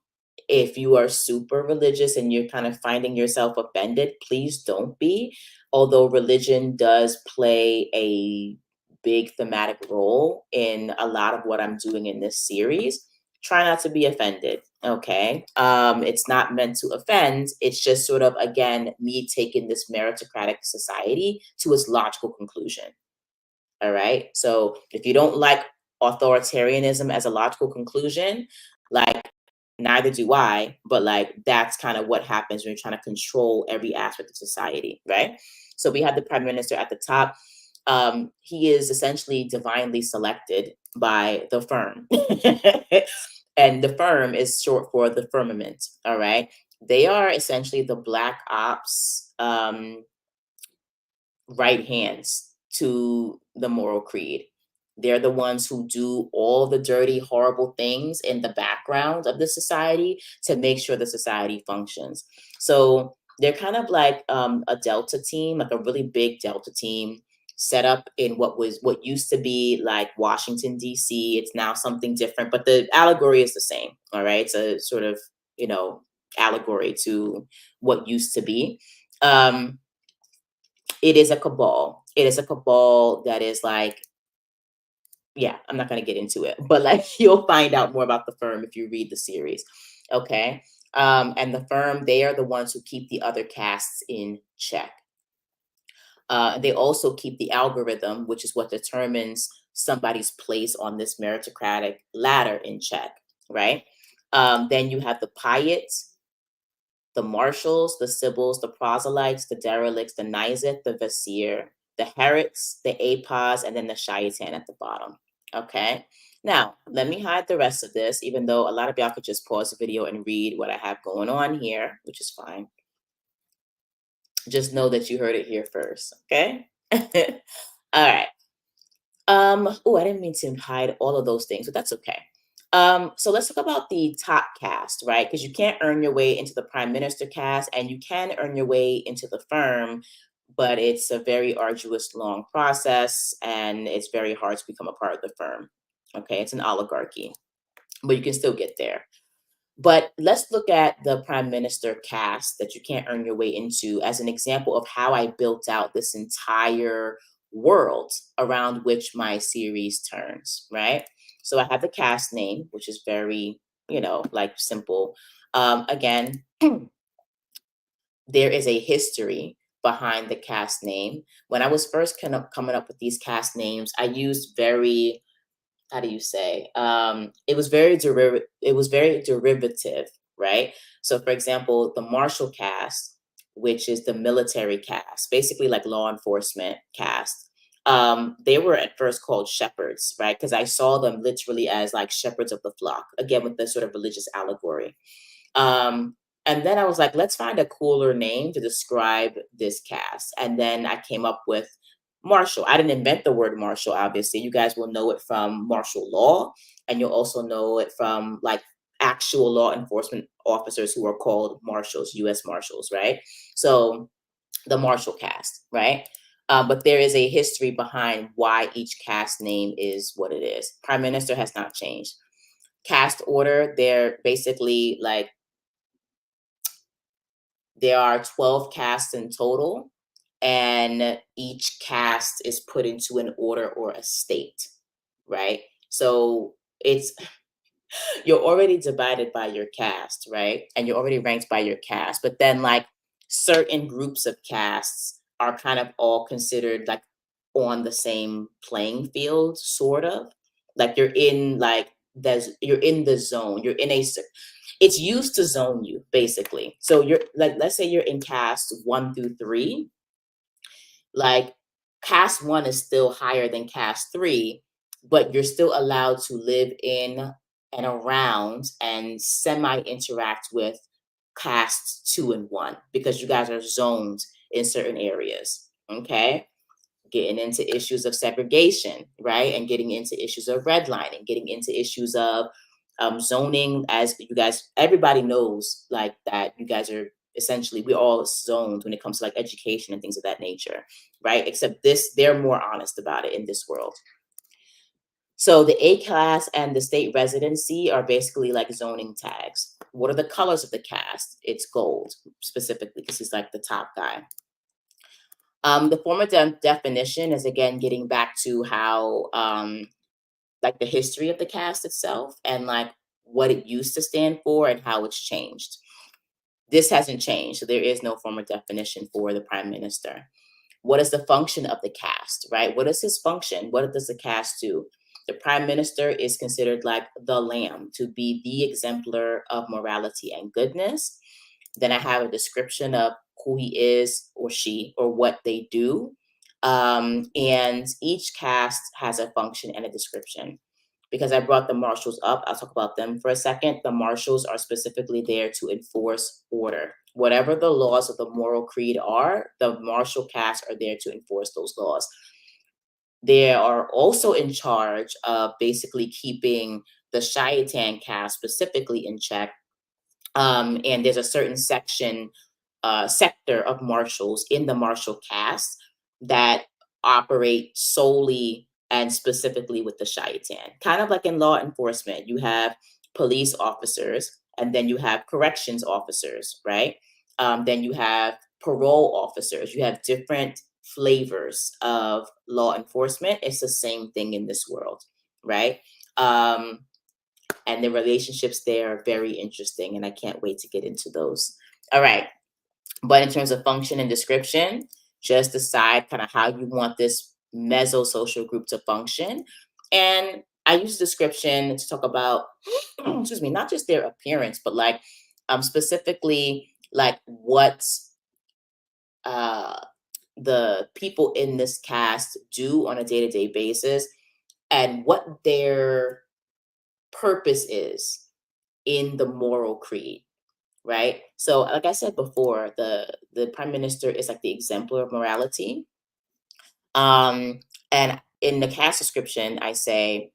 If you are super religious and you're kind of finding yourself offended, please don't be. Although religion does play a big thematic role in a lot of what I'm doing in this series, try not to be offended. Okay. It's not meant to offend. It's just sort of, again, me taking this meritocratic society to its logical conclusion. All right. So if you don't like authoritarianism as a logical conclusion, like neither do I, but like that's kind of what happens when you're trying to control every aspect of society, right? So we have the prime minister at the top. He is essentially divinely selected by the firm. And the firm is short for the firmament. All right. They are essentially the black ops right hands to the moral creed. They're the ones who do all the dirty, horrible things in the background of the society to make sure the society functions. So they're kind of like a Delta team, like a really big Delta team set up in what used to be like Washington, D.C. It's now something different, but the allegory is the same. All right. It's a sort of, allegory to what used to be. It is a cabal. It is a cabal that is like, yeah, I'm not going to get into it, but like you'll find out more about the firm if you read the series. Okay. And the firm, they are the ones who keep the other casts in check. They also keep the algorithm, which is what determines somebody's place on this meritocratic ladder in check, right? Then you have the Pyatt, the marshals, the sibyls, the proselytes, the derelicts, the nizith, the vizier, the herots, the apos, and then the shaitan at the bottom. Okay. Now, let me hide the rest of this, even though a lot of y'all could just pause the video and read what I have going on here, which is fine. Just know that you heard it here first. Okay. All right. Oh, I didn't mean to hide all of those things, but that's okay. So let's talk about the top cast, right? Because you can't earn your way into the prime minister cast, and you can earn your way into the firm, but it's a very arduous, long process, and it's very hard to become a part of the firm. Okay, it's an oligarchy, but you can still get there. But let's look at the prime minister cast that you can't earn your way into as an example of how I built out this entire world around which my series turns, right? So I have the cast name, which is very, like simple. Again, there is a history behind the cast name. When I was first coming up with these cast names, I used very, how do you say, it was very derivative, right? So for example, the marshal cast, which is the military cast, basically like law enforcement cast, they were at first called shepherds, right? Because I saw them literally as like shepherds of the flock, again with the sort of religious allegory. Um, and then I was like, let's find a cooler name to describe this cast. And then I came up with martial. I didn't invent the word martial, obviously. You guys will know it from martial law, and you'll also know it from like actual law enforcement officers who are called marshals, US marshals, right? So the martial cast, right? But there is a history behind why each cast name is what it is. Prime Minister has not changed. Cast order, they're basically like there are 12 casts in total, and each cast is put into an order or a state, right? So it's you're already divided by your cast, right? And you're already ranked by your cast. But then like certain groups of casts are kind of all considered like on the same playing field, sort of. Like you're in the zone. It's used to zone you, basically. So you're like, let's say you're in cast 1 through 3, like cast 1 is still higher than cast 3, but you're still allowed to live in and around and semi interact with casts 2 and 1 because you guys are zoned in certain areas. Okay, getting into issues of segregation, right? And getting into issues of redlining, getting into issues of zoning. As you guys, everybody knows like that you guys are essentially, we're all zoned when it comes to like education and things of that nature, right? Except this, they're more honest about it in this world. So the A class and the state residency are basically like zoning tags. What are the colors of the cast? It's gold, specifically, because he's like the top guy. The former definition is again getting back to how like the history of the cast itself and like what it used to stand for and how it's changed. This hasn't changed, so there is no formal definition for the prime minister. What is the function of the cast, right? What is his function? What does the cast do? The prime minister is considered like the lamb, to be the exemplar of morality and goodness. Then I have a description of who he is or she or what they do. And each cast has a function and a description. Because I brought the marshals up, I'll talk about them for a second. The marshals are specifically there to enforce order. Whatever the laws of the moral creed are, the marshal cast are there to enforce those laws. They are also in charge of basically keeping the Shaitan caste specifically in check. And there's a certain sector of marshals in the marshal caste that operate solely and specifically with the Shaitan. Kind of like in law enforcement, you have police officers and then you have corrections officers, right? Then you have parole officers. You have different flavors of law enforcement. It's the same thing in this world, right? Um, and the relationships there are very interesting, and I can't wait to get into those. All right. But in terms of function and description, just decide kind of how you want this meso-social group to function. And I use description to talk about, excuse me, not just their appearance, but like specifically like what uh, the people in this cast do on a day-to-day basis and what their purpose is in the moral creed, right? So, like I said before, the prime minister is like the exemplar of morality. Um, and in the cast description, I say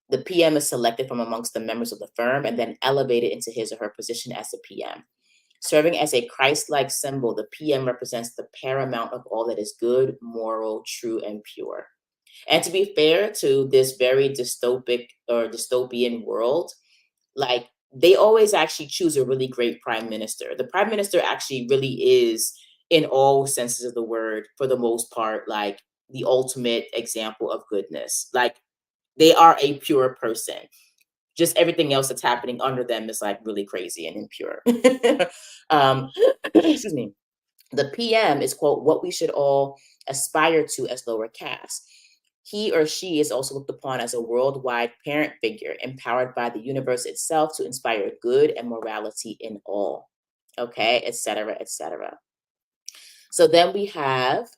the PM is selected from amongst the members of the firm and then elevated into his or her position as the PM. Serving as a Christ-like symbol, the PM represents the paramount of all that is good, moral, true, and pure. And to be fair to this very dystopic or dystopian world, like they always actually choose a really great prime minister. The prime minister actually really is, in all senses of the word, for the most part, like the ultimate example of goodness. Like they are a pure person. Just everything else that's happening under them is like really crazy and impure. um, excuse me. The PM is, quote, what we should all aspire to as lower caste. He or she is also looked upon as a worldwide parent figure, empowered by the universe itself to inspire good and morality in all. Okay, etc., etc. So then we have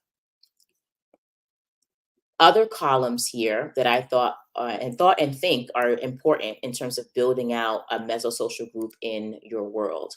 other columns here that I thought and think are important in terms of building out a mesosocial group in your world.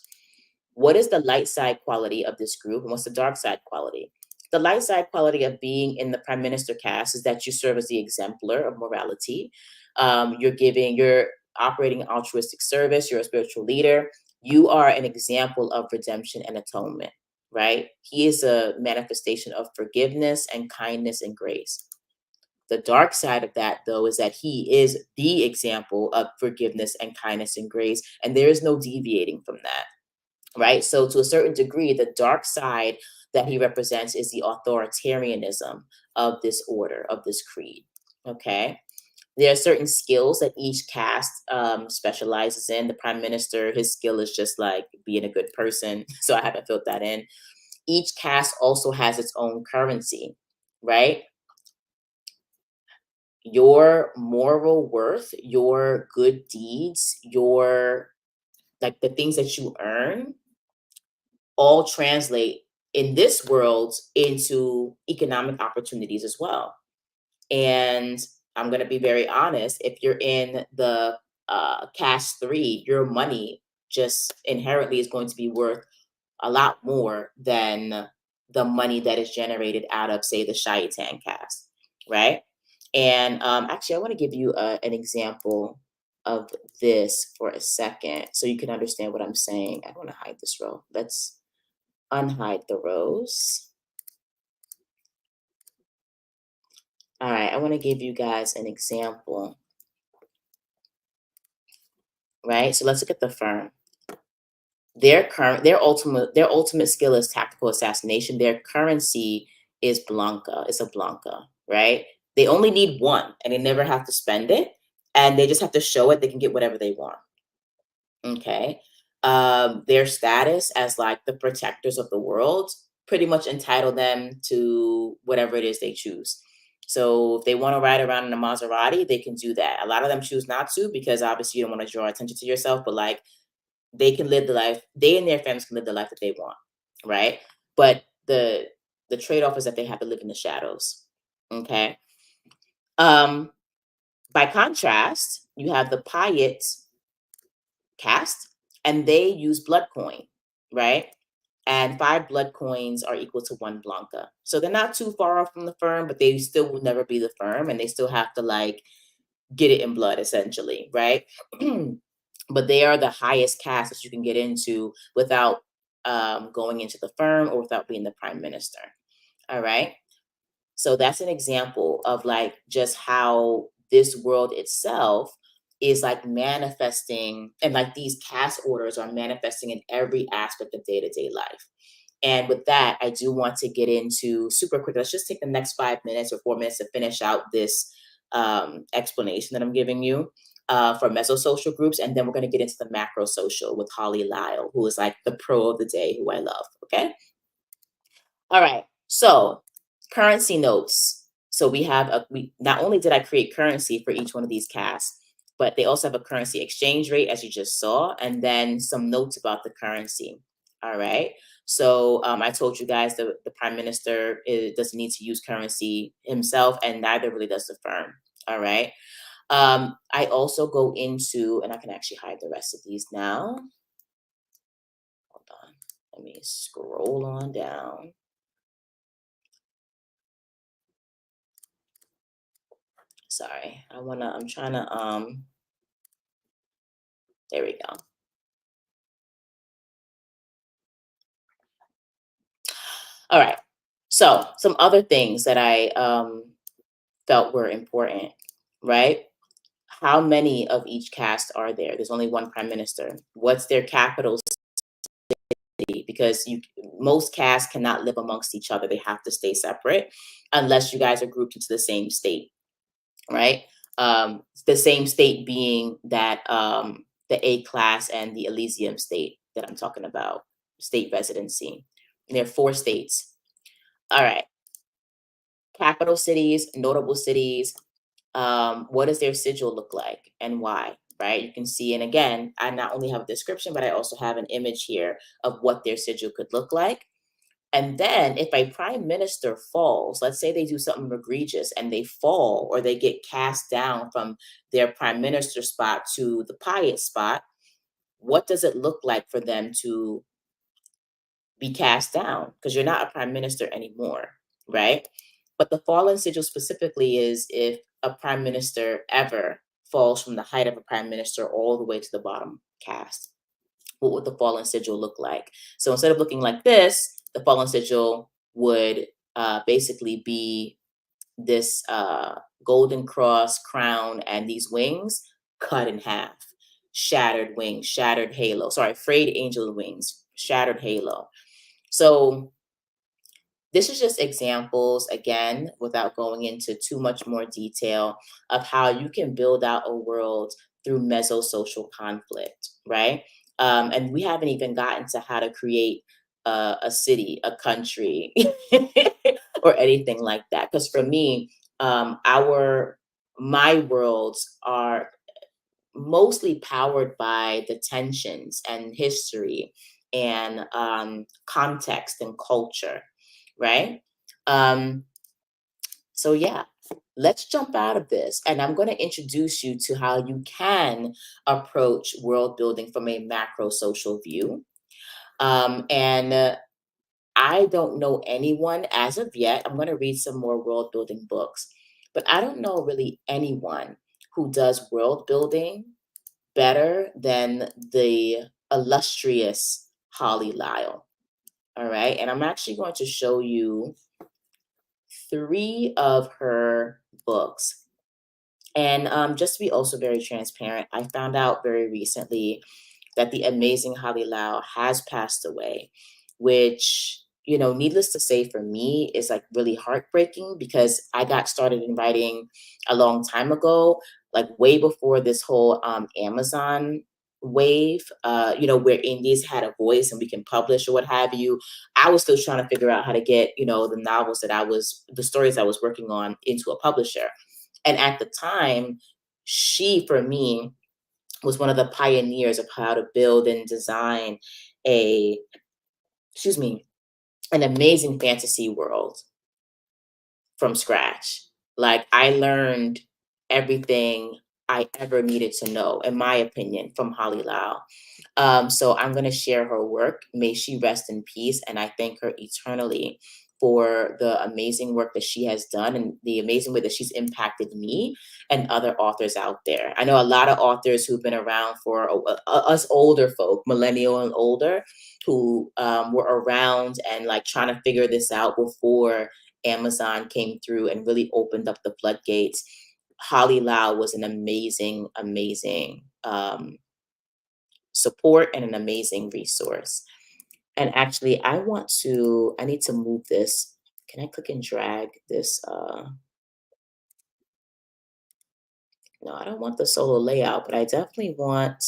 What is the light side quality of this group, and what's the dark side quality? The light side quality of being in the prime minister cast is that you serve as the exemplar of morality. You're operating altruistic service. You're a spiritual leader. You are an example of redemption and atonement, right? He is a manifestation of forgiveness and kindness and grace. The dark side of that, though, is that he is the example of forgiveness and kindness and grace, and there is no deviating from that, right? So, to a certain degree, the dark side that he represents is the authoritarianism of this order, of this creed. Okay. There are certain skills that each caste specializes in. The prime minister, his skill is just like being a good person. So, I haven't filled that in. Each caste also has its own currency, right? Your moral worth, your good deeds, your like the things that you earn all translate in this world into economic opportunities as well. And I'm going to be very honest, if you're in the cash three, your money just inherently is going to be worth a lot more than the money that is generated out of, say, the Shaitan cast, right? And actually, I want to give you an example of this for a second so you can understand what I'm saying. I want to hide this row. Let's unhide the rows. All right, I want to give you guys an example, right? So let's look at the firm. Their ultimate skill is tactical assassination. Their currency is Blanca. It's a Blanca, right? They only need one, and they never have to spend it, and they just have to show it. They can get whatever they want. Okay. Their status as like the protectors of the world pretty much entitle them to whatever it is they choose. So if they want to ride around in a Maserati, they can do that. A lot of them choose not to because obviously you don't want to draw attention to yourself, but like they can live the life, they and their families can live the life that they want, right? But the trade-off is that they have to live in the shadows. Okay. Um, by contrast, you have the Payet cast, and they use blood coin, right? And 5 blood coins are equal to 1 Blanca. So they're not too far off from the firm, but they still will never be the firm, and they still have to like get it in blood essentially, right? But they are the highest caste that you can get into without going into the firm or without being the prime minister. All right. So that's an example of like just how this world itself is like manifesting, and like these caste orders are manifesting in every aspect of day-to-day life. And with that, I do want to get into super quick. Let's just take the next 5 minutes or 4 minutes to finish out this explanation that I'm giving you for mesosocial groups. And then we're going to get into the macro social with Holly Lyle, who is like the pro of the day, who I love. Okay. All right. So currency notes. So we not only did I create currency for each one of these casts, but they also have a currency exchange rate, as you just saw, and then some notes about the currency. All right. So I told you guys the prime minister doesn't need to use currency himself, and neither really does the firm. All right. I also go into, and I can actually hide the rest of these now. Hold on. Let me scroll on down. Sorry, I'm trying to, there we go. All right. So some other things that I felt were important, right? How many of each caste are there? There's only one prime minister. What's their capital city? Because most castes cannot live amongst each other. They have to stay separate unless you guys are grouped into the same state, right? The same state being that the A class and the Elysium state that I'm talking about, state residency. There are four states. All right. Capital cities, notable cities, what does their sigil look like and why, right? You can see, and again, I not only have a description, but I also have an image here of what their sigil could look like. And then if a prime minister falls, let's say they do something egregious and they fall or they get cast down from their prime minister spot to the piot spot, what does it look like for them to be cast down? Because you're not a prime minister anymore, right? But the fallen sigil specifically is if a prime minister ever falls from the height of a prime minister all the way to the bottom caste. What would the fallen sigil look like? So instead of looking like this, the fallen sigil would basically be this golden cross crown and these wings cut in half, shattered wings, shattered halo. Sorry, frayed angel wings, shattered halo. So this is just examples, again, without going into too much more detail of how you can build out a world through mesosocial conflict, right? And we haven't even gotten to how to create a city, a country, or anything like that. Because for me, my worlds are mostly powered by the tensions and history and context and culture, right? Um, so yeah, let's jump out of this, and I'm going to introduce you to how you can approach world building from a macro social view. And I don't know anyone as of yet. I'm going to read some more world building books, but I don't know really anyone who does world building better than the illustrious Holly Lyle. All right. And I'm actually going to show you three of her books. And just to be also very transparent, I found out very recently that the amazing Holly Lau has passed away, which, needless to say for me is like really heartbreaking because I got started in writing a long time ago, like way before this whole Amazon wave, where indies had a voice and we can publish or what have you. I was still trying to figure out how to get, the stories I was working on into a publisher. And at the time, she, for me, was one of the pioneers of how to build and design a, excuse me, an amazing fantasy world from scratch. Like I learned everything I ever needed to know, in my opinion, from Holly Lau. So I'm going to share her work. May she rest in peace. And I thank her eternally for the amazing work that she has done and the amazing way that she's impacted me and other authors out there. I know a lot of authors who've been around for us older folk, millennial and older, who were around and like trying to figure this out before Amazon came through and really opened up the floodgates. Holly Lau was an amazing, amazing support and an amazing resource. And actually, I need to move this. Can I click and drag this? No, I don't want the solo layout, but I definitely want,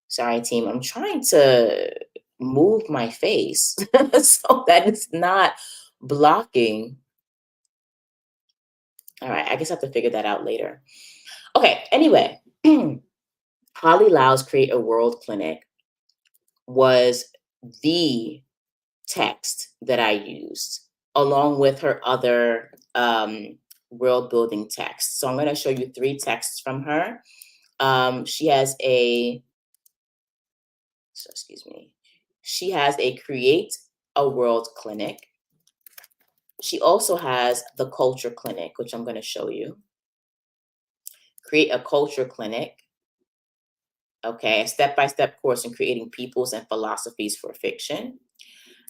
sorry team, I'm trying to move my face so that it's not blocking. All right, I guess I have to figure that out later. Okay, anyway, Holly Lau's Create a World Clinic was the text that I used, along with her other world building texts. So I'm going to show you three texts from her. She has excuse me, she has a Create a World Clinic. She also has the culture clinic, which I'm going to show you. Create a culture clinic. Okay, a step-by-step course in creating peoples and philosophies for fiction.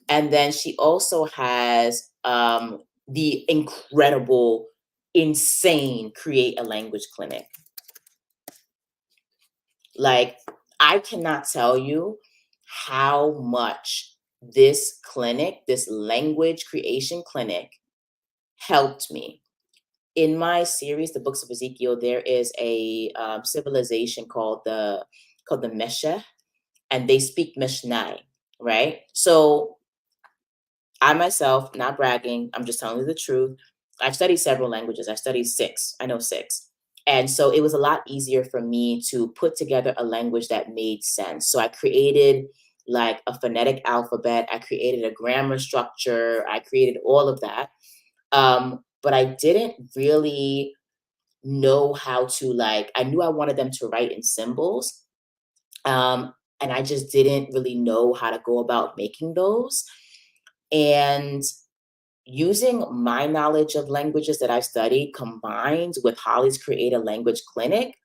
And then she also has the incredible, insane Create a Language Clinic. Like, I cannot tell you how much this clinic, this language creation clinic, helped me. In my series, The Books of Ezekiel, there is a civilization called the Mesha, and they speak Mishnai, right? So I myself, not bragging, I'm just telling you the truth. I've studied several languages. I studied six. I know six. And so it was a lot easier for me to put together a language that made sense. So I created like a phonetic alphabet. I created a grammar structure. I created all of that. But I didn't really know how to like, I knew I wanted them to write in symbols. And I just didn't really know how to go about making those. And using my knowledge of languages that I studied combined with Holly's Create a Language Clinic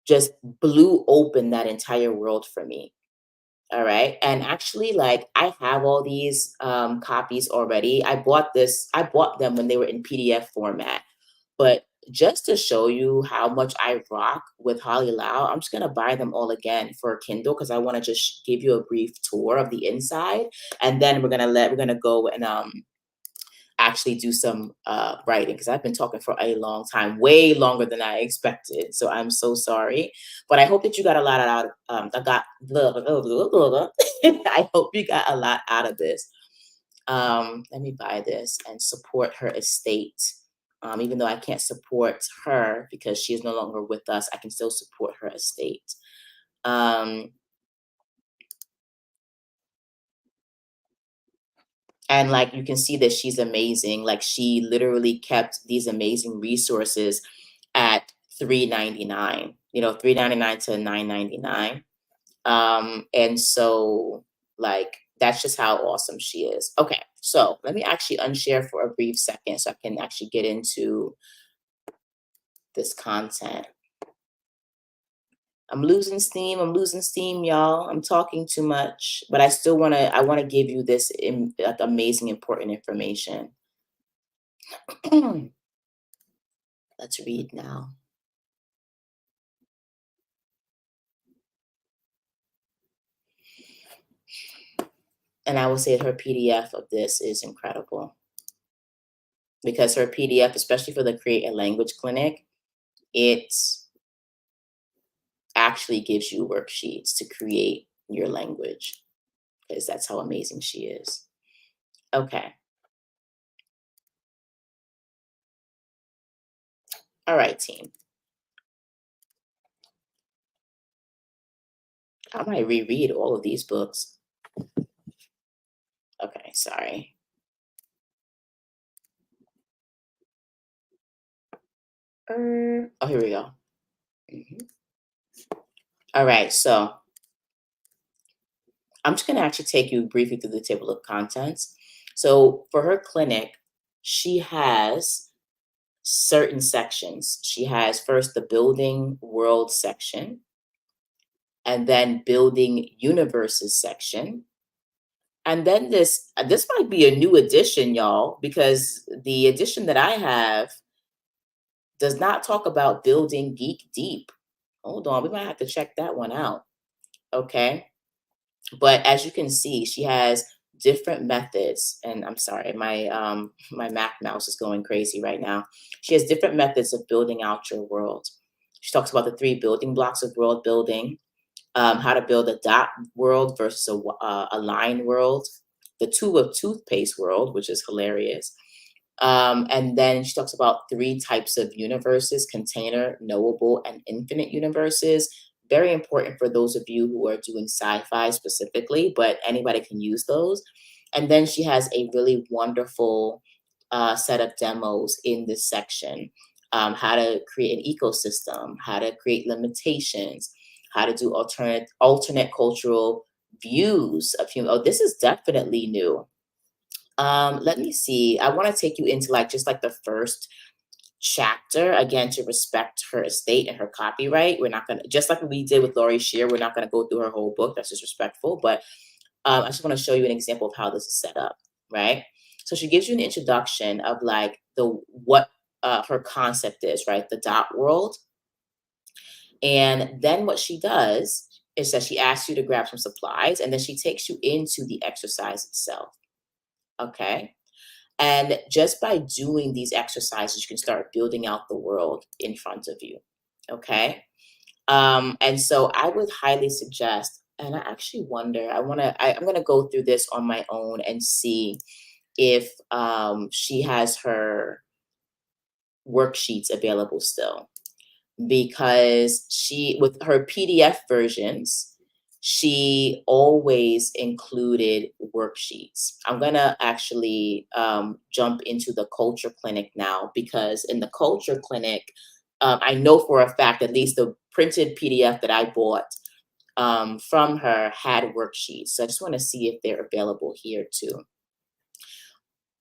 just blew open that entire world for me. All right. And actually, like, I have all these copies already. I bought them when they were in PDF format. But just to show you how much I rock with Holly Lau, I'm just gonna buy them all again for Kindle because I want to just give you a brief tour of the inside, and then we're gonna go and actually do some writing because I've been talking for a long time, way longer than I expected. So I'm so sorry, but I hope that you got a lot out. I got. I hope you got a lot out of this. Let me buy this and support her estate. Even though I can't support her because she is no longer with us, I can still support her estate. Um, and like you can see that she's amazing. Like she literally kept these amazing resources at $3.99. You know, $3.99 to $9.99. And so like that's just how awesome she is. Okay, so let me actually unshare for a brief second so I can actually get into this content. I'm losing steam. I'm losing steam, y'all. I'm talking too much, but I want to give you this like amazing, important information. Let's read now. And I will say her PDF of this is incredible because her PDF, especially for the Create a Language Clinic, it actually gives you worksheets to create your language because that's how amazing she is. Okay. All right, team. I might reread all of these books. Okay, sorry. Oh, here we go. Mhm. All right, so I'm just going to actually take you briefly through the table of contents. So for her clinic, she has certain sections. She has first the building world section, and then building universes section. And then this might be a new edition, y'all, because the edition that I have does not talk about building geek deep. Hold on, we might have to check that one out. Okay. But as you can see, she has different methods. And I'm sorry, my Mac mouse is going crazy right now. She has different methods of building out your world. She talks about the three building blocks of world building, how to build a dot world versus a line world, the tube of toothpaste world, which is hilarious. And then she talks about three types of universes: container, knowable, and infinite universes. Very important for those of you who are doing sci-fi specifically, but anybody can use those. And then she has a really wonderful set of demos in this section. How to create an ecosystem, how to create limitations, how to do alternate cultural views of human. Oh, this is definitely new. Let me see. I want to take you into like just like the first chapter again to respect her estate and her copyright. We're not gonna just like we did with Laurie Shear. We're not gonna go through her whole book. That's disrespectful. But I just want to show you an example of how this is set up, right? So she gives you an introduction of like the what her concept is, right? The dot world, and then what she does is that she asks you to grab some supplies, and then she takes you into the exercise itself. Okay. And just by doing these exercises, you can start building out the world in front of you. Okay. And so I would highly suggest, and I actually wonder, I'm going to go through this on my own and see if she has her worksheets available still, because she, with her PDF versions, she always included worksheets. I'm gonna actually jump into the culture clinic now, because in the culture clinic, I know for a fact, at least the printed PDF that I bought from her had worksheets. So I just want to see if they're available here too.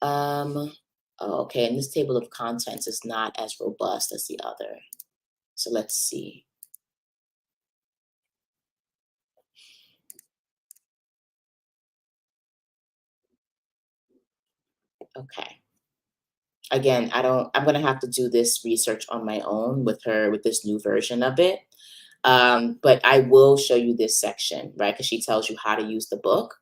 Oh, okay, and this table of contents is not as robust as the other. So let's see. Okay. Again, I'm gonna have to do this research on my own with her with this new version of it. But I will show you this section, right? Because she tells you how to use the book.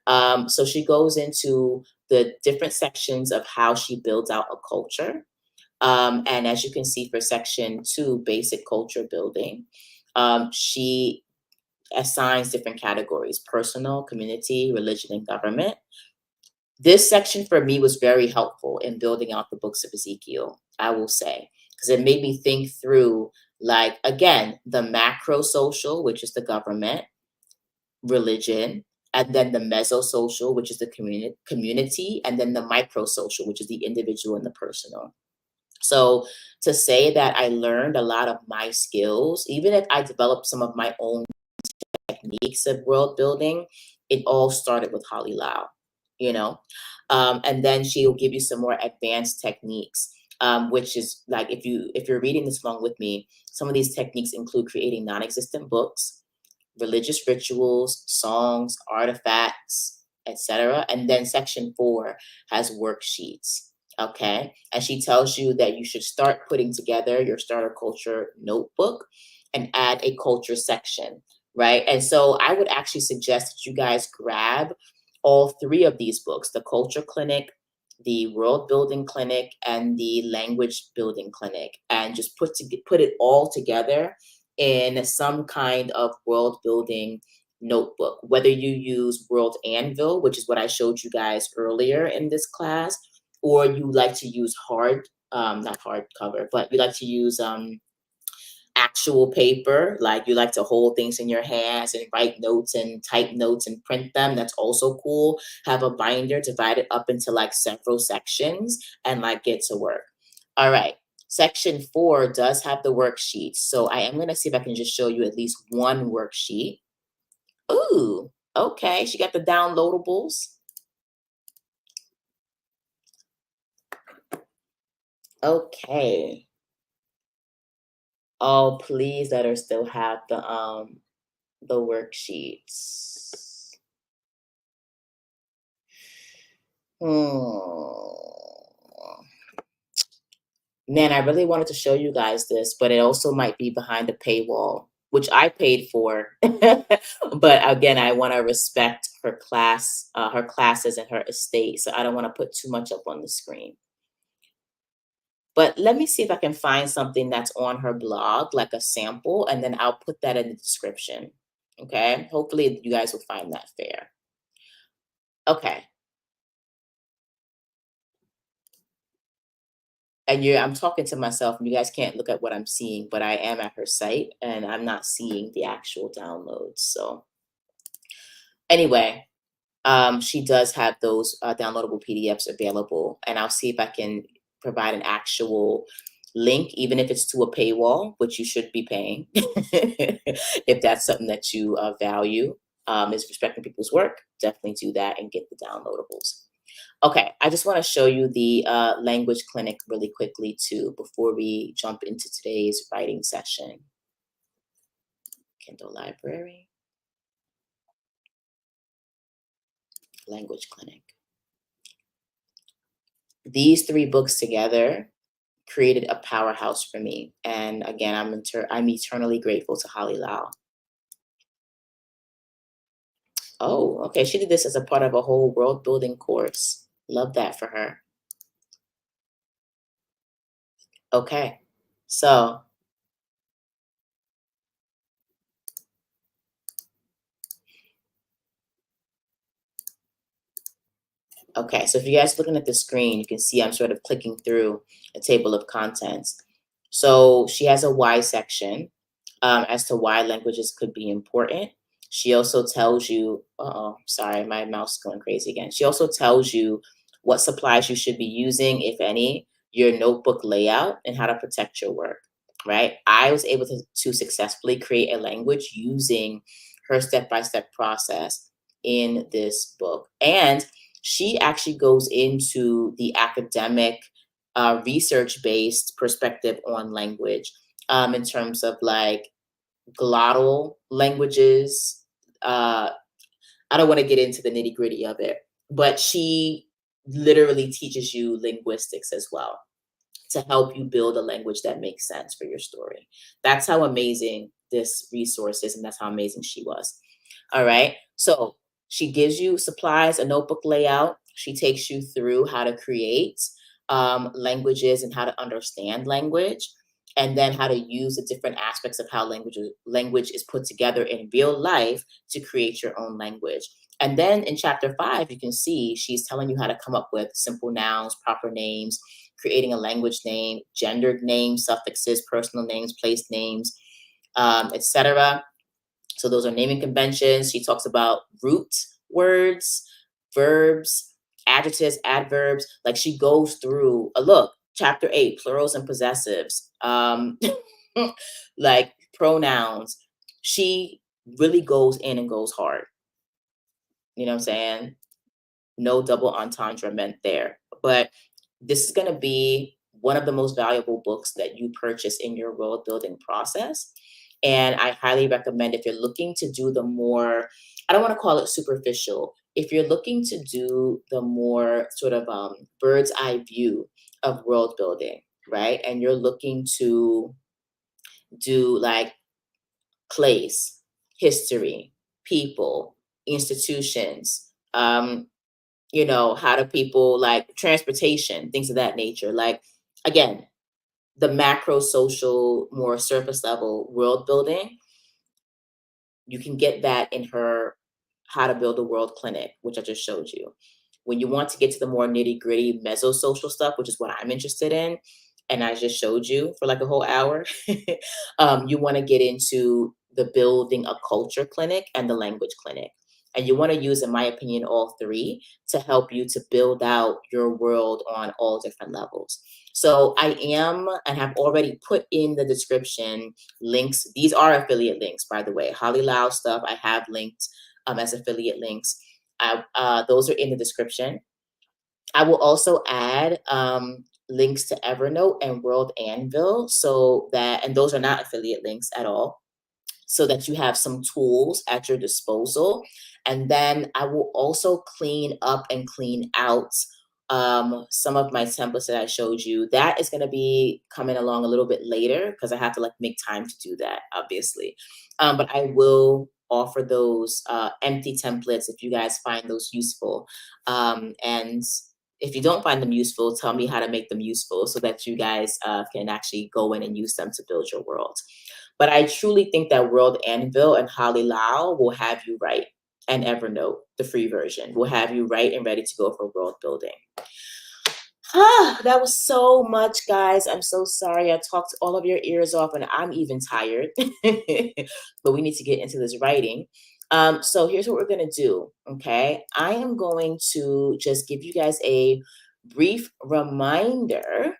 So she goes into the different sections of how she builds out a culture. And as you can see for section 2, basic culture building, she assigns different categories: personal, community, religion, and government. This section for me was very helpful in building out the books of Ezekiel, I will say, because it made me think through, like, again, the macro social, which is the government, religion, and then the mesosocial, which is the community, and then the microsocial, which is the individual and the personal. So to say that I learned a lot of my skills, even if I developed some of my own techniques of world building, it all started with Holly Lau, you know? And then she'll give you some more advanced techniques, which is like, if you're reading this along with me, some of these techniques include creating non-existent books, religious rituals, songs, artifacts, etc. And then section 4 has worksheets. Okay. And she tells you that you should start putting together your starter culture notebook and add a culture section. Right. And so I would actually suggest that you guys grab all 3 of these books: the culture clinic, the world building clinic, and the language building clinic, and just put it all together in some kind of world building notebook, whether you use World Anvil, which is what I showed you guys earlier in this class, or you like to use not hardcover, but you like to use actual paper, like you like to hold things in your hands and write notes and type notes and print them. That's also cool. Have a binder, divide it up into like several sections, and like get to work. All right. Section 4 does have the worksheets. So I am going to see if I can just show you at least one worksheet. Ooh, okay. She got the downloadables. Okay. Oh, please let her still have the worksheets. Hmm. Man, I really wanted to show you guys this, but it also might be behind a paywall, which I paid for. But again, I want to respect her classes and her estate, so I don't want to put too much up on the screen. But let me see if I can find something that's on her blog, like a sample, and then I'll put that in the description. Okay? Hopefully you guys will find that fair. Okay. And I'm talking to myself, and you guys can't look at what I'm seeing, but I am at her site and I'm not seeing the actual downloads. So anyway, she does have those downloadable PDFs available, and I'll see if I can provide an actual link, even if it's to a paywall, which you should be paying, if that's something that you value, is respecting people's work. Definitely do that and get the downloadables. Okay, I just want to show you the language clinic really quickly too before we jump into today's writing session. Kindle Library, language clinic. These three books together created a powerhouse for me. And again, I'm eternally grateful to Holly Lau. Oh, okay. She did this as a part of a whole world building course. Love that for her. Okay. So, okay. So if you guys are looking at the screen, you can see I'm sort of clicking through a table of contents. So she has a why section as to why languages could be important. She also tells you, sorry, my mouse is going crazy again. She also tells you what supplies you should be using, if any, your notebook layout, and how to protect your work, right? I was able to successfully create a language using her step-by-step process in this book. And she actually goes into the academic, research-based perspective on language in terms of like glottal languages. I don't want to get into the nitty gritty of it, but she literally teaches you linguistics as well to help you build a language that makes sense for your story. That's how amazing this resource is, and that's how amazing she was. All right. So she gives you supplies, a notebook layout. She takes you through how to create languages and how to understand language, and then how to use the different aspects of how language is put together in real life to create your own language. And then in chapter 5, you can see she's telling you how to come up with simple nouns, proper names, creating a language name, gendered names, suffixes, personal names, place names, etc. So those are naming conventions. She talks about root words, verbs, adjectives, adverbs. Like she goes through a look, chapter 8, plurals and possessives, like pronouns. She really goes in and goes hard. You know what I'm saying? No double entendre meant there. But this is going to be one of the most valuable books that you purchase in your world building process. And I highly recommend, if you're looking to do the more, I don't want to call it superficial, if you're looking to do the more sort of bird's eye view of world building, right? And you're looking to do like place, history, people, institutions, how do people like transportation, things of that nature. Like, again, the macro social, more surface level world building, you can get that in her How to Build a World clinic, which I just showed you. When you want to get to the more nitty gritty mesosocial stuff, which is what I'm interested in, and I just showed you for like a whole hour, you want to get into the building a culture clinic and the language clinic. And you want to use, in my opinion, all three to help you to build out your world on all different levels. So I am and have already put in the description links. These are affiliate links, by the way. Holly Lau stuff I have linked as affiliate links. Those are in the description. I will also add links to Evernote and World Anvil, and those are not affiliate links at all, so that you have some tools at your disposal. And then I will also clean up and clean out some of my templates that I showed you. That is going to be coming along a little bit later because I have to like make time to do that, obviously. But I will offer those empty templates if you guys find those useful. And if you don't find them useful, tell me how to make them useful so that you guys can actually go in and use them to build your world. But I truly think that World Anvil and Holly Lau will have you write, and Evernote, the free version, will have you write and ready to go for world building. That was so much, guys. I'm so sorry. I talked all of your ears off and I'm even tired. But we need to get into this writing. So here's what we're going to do, okay? I am going to just give you guys a brief reminder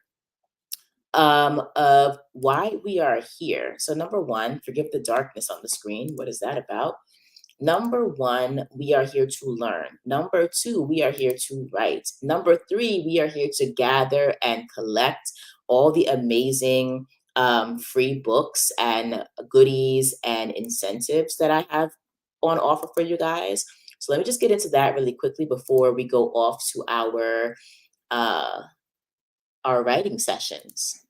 of why we are here. So number one, forgive the darkness on the screen. What is that about? Number one, we are here to learn. Number two, we are here to write. Number three, we are here to gather and collect all the amazing free books and goodies and incentives that I have on offer for you guys. So let me just get into that really quickly before we go off to uh, our writing sessions.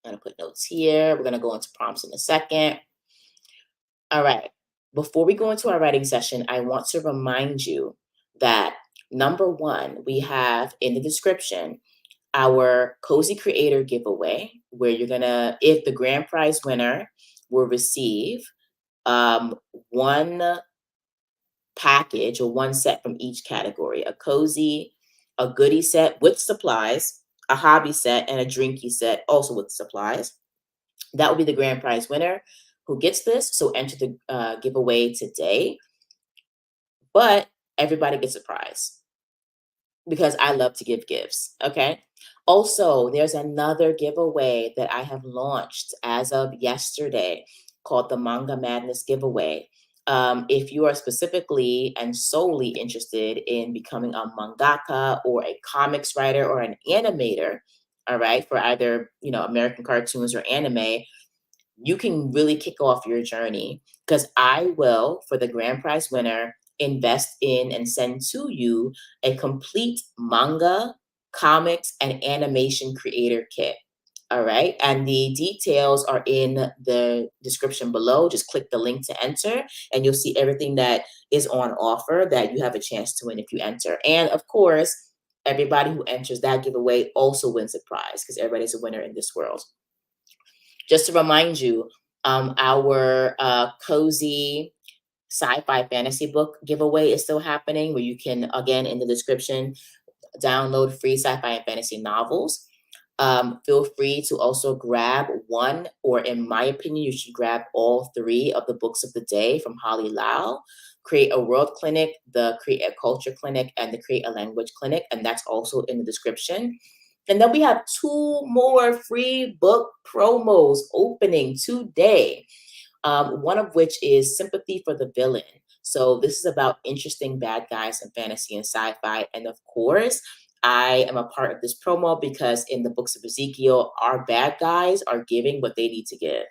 I'm gonna put notes here. We're gonna go into prompts in a second. All right. Before we go into our writing session, I want to remind you that number one, we have in the description our Cozy Creator giveaway, where you're gonna, if the grand prize winner will receive one package or one set from each category, a cozy, a goodie set with supplies, a hobby set, and a drinky set also with supplies. That will be the grand prize winner who gets this. So enter the giveaway today. But everybody gets a prize because I love to give gifts. Okay. Also, there's another giveaway that I have launched as of yesterday called the Manga Madness Giveaway. If you are specifically and solely interested in becoming a mangaka or a comics writer or an animator, all right, for either American cartoons or anime, you can really kick off your journey because I will, for the grand prize winner, invest in and send to you a complete manga, comics, and animation creator kit. All right. And the details are in the description below. Just click the link to enter, and you'll see everything that is on offer that you have a chance to win if you enter. And of course, everybody who enters that giveaway also wins a prize because everybody's a winner in this world. Just to remind you, our cozy sci-fi fantasy book giveaway is still happening, where you can, again, in the description, download free sci-fi and fantasy novels. Feel free to also grab one, or in my opinion, you should grab all three of the books of the day from Holly Lau. Create a World Clinic, the Create a Culture Clinic, and the Create a Language Clinic, and that's also in the description. And then we have 2 more free book promos opening today. One of which is Sympathy for the Villain. So this is about interesting bad guys in fantasy and sci-fi. And of course, I am a part of this promo because in the books of Ezekiel, our bad guys are giving what they need to give.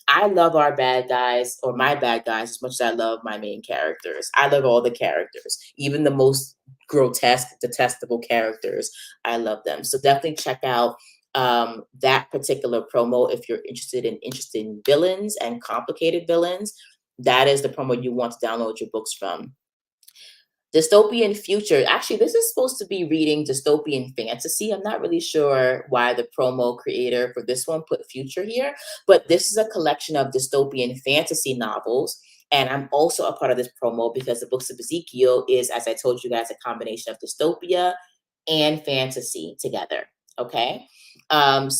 I love our bad guys, or my bad guys, as much as I love my main characters. I love all the characters, even the most grotesque, detestable characters. I love them. So definitely check out that particular promo if you're interested in villains and complicated villains. That is the promo you want to download your books from. Dystopian future. Actually, this is supposed to be reading dystopian fantasy. I'm not really sure why the promo creator for this one put future here, but this is a collection of dystopian fantasy novels. And I'm also a part of this promo because the books of Ezekiel is, as I told you guys, a combination of dystopia and fantasy together. Okay. But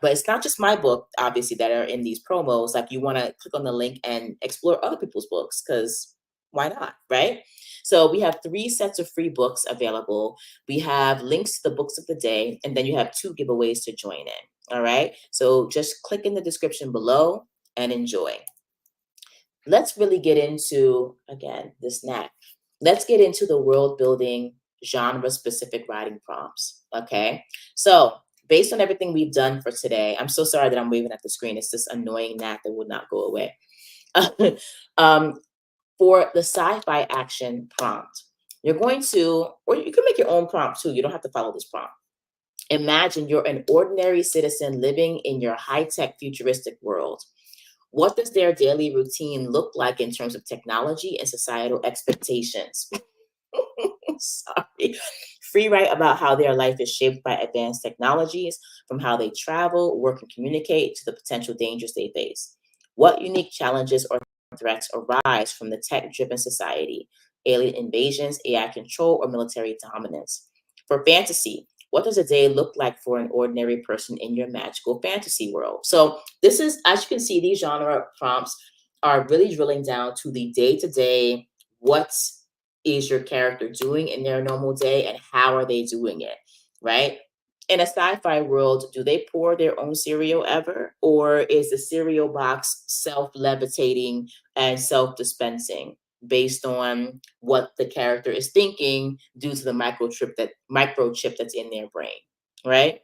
it's not just my book, obviously, that are in these promos. Like, you want to click on the link and explore other people's books, because why not, right? So we have 3 sets of free books available. We have links to the books of the day, and then you have 2 giveaways to join in. All right. So just click in the description below and enjoy. Let's really get into, again, this knack. Let's get into the world building genre specific writing prompts. Okay. So based on everything we've done for today, I'm so sorry that I'm waving at the screen. It's this annoying gnat that will not go away. For the sci-fi action prompt, you're going to, or you can make your own prompt too. You don't have to follow this prompt. Imagine you're an ordinary citizen living in your high-tech futuristic world. What does their daily routine look like in terms of technology and societal expectations? Sorry. Free write about how their life is shaped by advanced technologies, from how they travel, work, and communicate to the potential dangers they face. What unique challenges or threats arise from the tech-driven society? Alien invasions, AI control, or military dominance? For fantasy, what does a day look like for an ordinary person in your magical fantasy world? So this is, as you can see, these genre prompts are really drilling down to the day-to-day, what is your character doing in their normal day and how are they doing it, right? In a sci-fi world, do they pour their own cereal ever? Or is the cereal box self-levitating and self-dispensing based on what the character is thinking due to the microchip that's in their brain, right?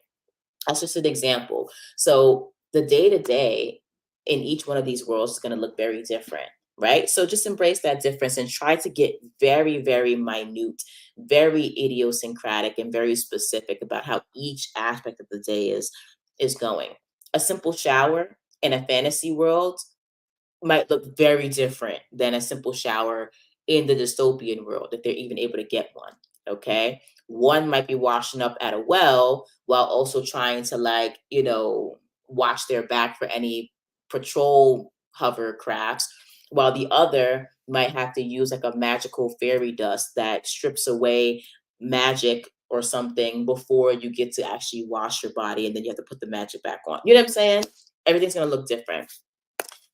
That's just an example. So the day to day in each one of these worlds is going to look very different, right? So just embrace that difference and try to get very, very minute, very idiosyncratic, and very specific about how each aspect of the day is going. A simple shower in a fantasy world might look very different than a simple shower in the dystopian world, if they're even able to get one. Okay. One might be washing up at a well while also trying to, like, watch their back for any patrol hovercrafts, while the other might have to use like a magical fairy dust that strips away magic or something before you get to actually wash your body, and then you have to put the magic back on. You know what I'm saying? Everything's going to look different.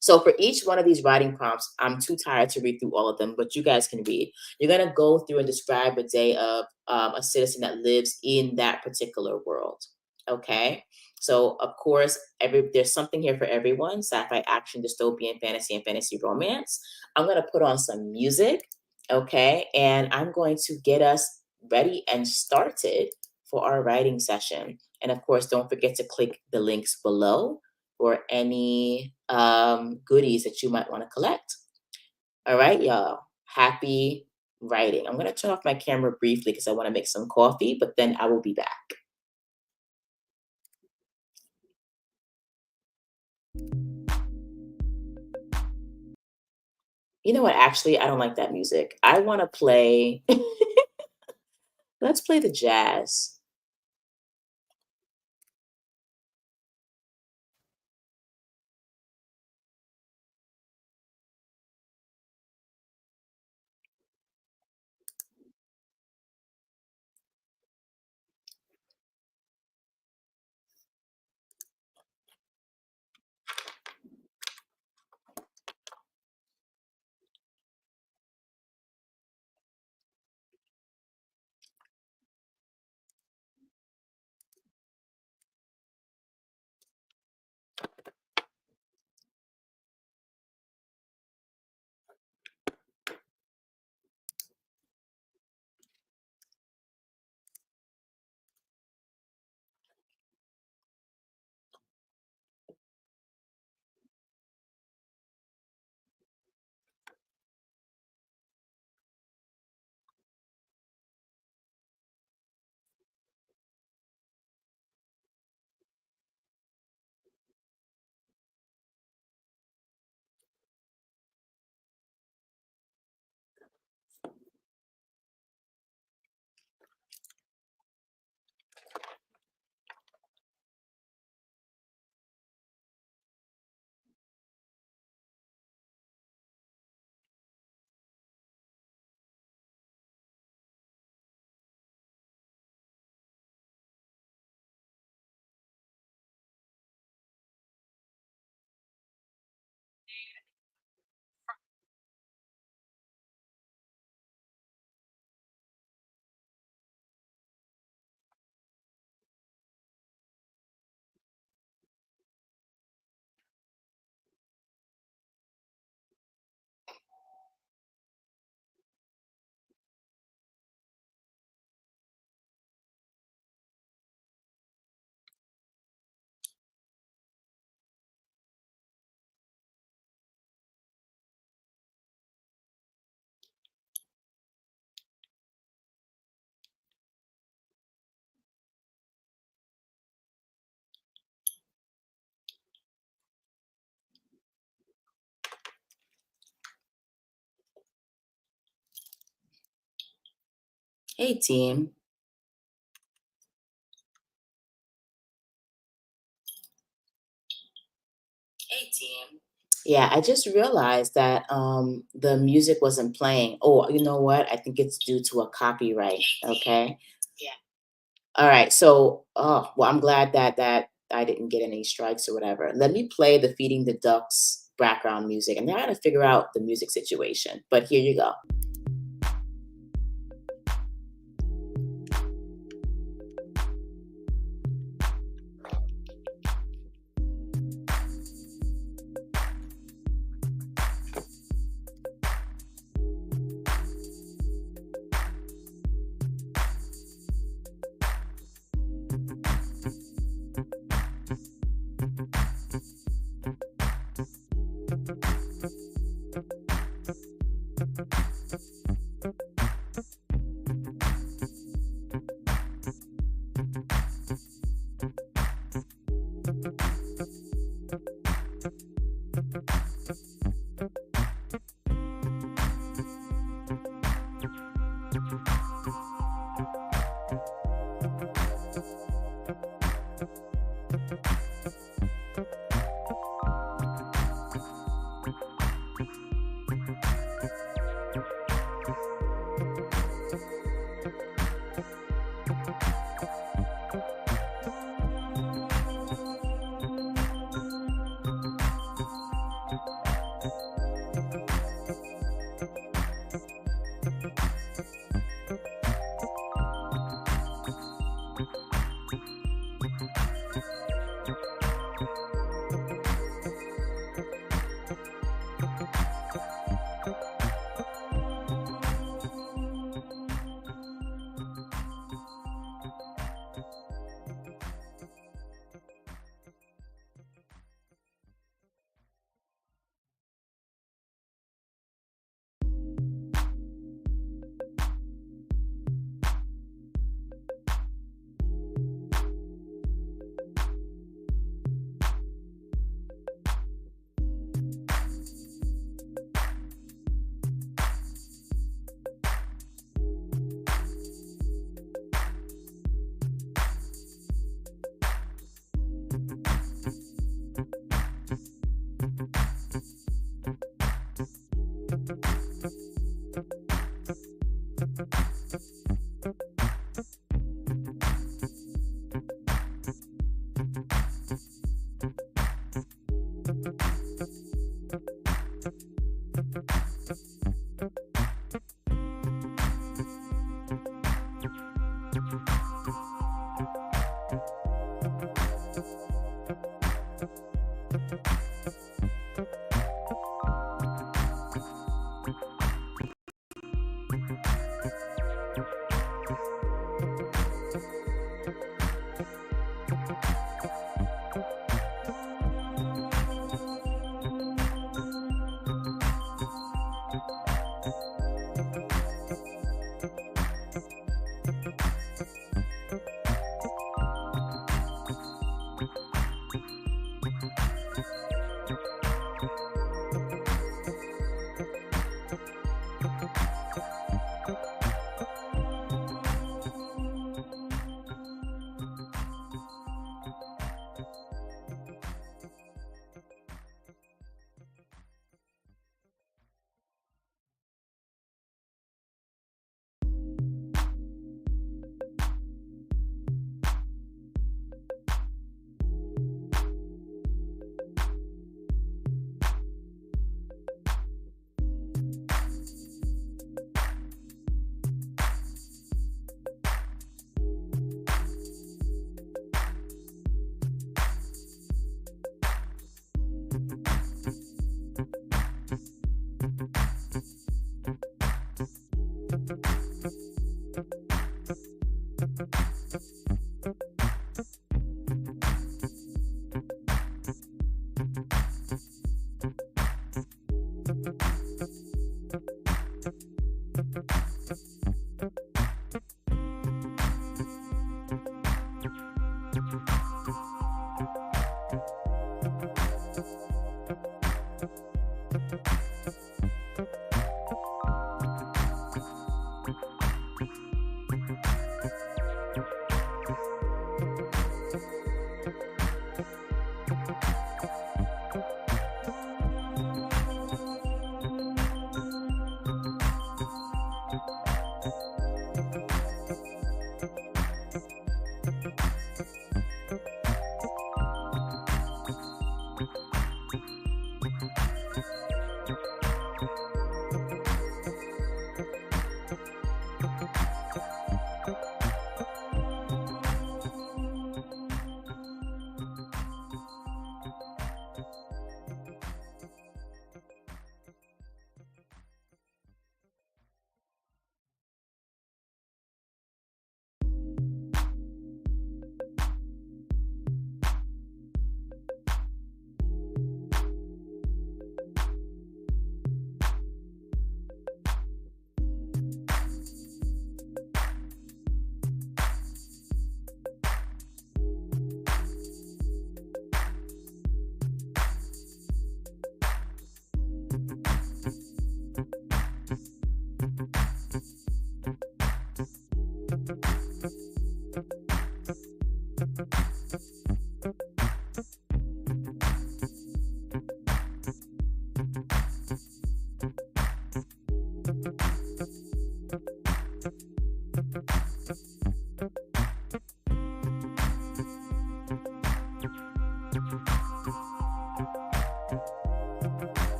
So for each one of these writing prompts, I'm too tired to read through all of them, but you guys can read. You're going to go through and describe a day of a citizen that lives in that particular world. Okay. So of course, there's something here for everyone: sci-fi, action, dystopian, fantasy, and fantasy romance. I'm going to put on some music. Okay. And I'm going to get us ready and started for our writing session. And of course, don't forget to click the links below or any goodies that you might want to collect. All right, y'all. Happy writing. I'm going to turn off my camera briefly because I want to make some coffee, but then I will be back. You know what? Actually, I don't like that music. I want to play, let's play the jazz. Hey, team. Hey, team. Yeah, I just realized that the music wasn't playing. Oh, you know what? I think it's due to a copyright. Okay. Yeah. All right. So, oh, well, I'm glad that I didn't get any strikes or whatever. Let me play the Feeding the Ducks background music, and then I got to figure out the music situation. But here you go.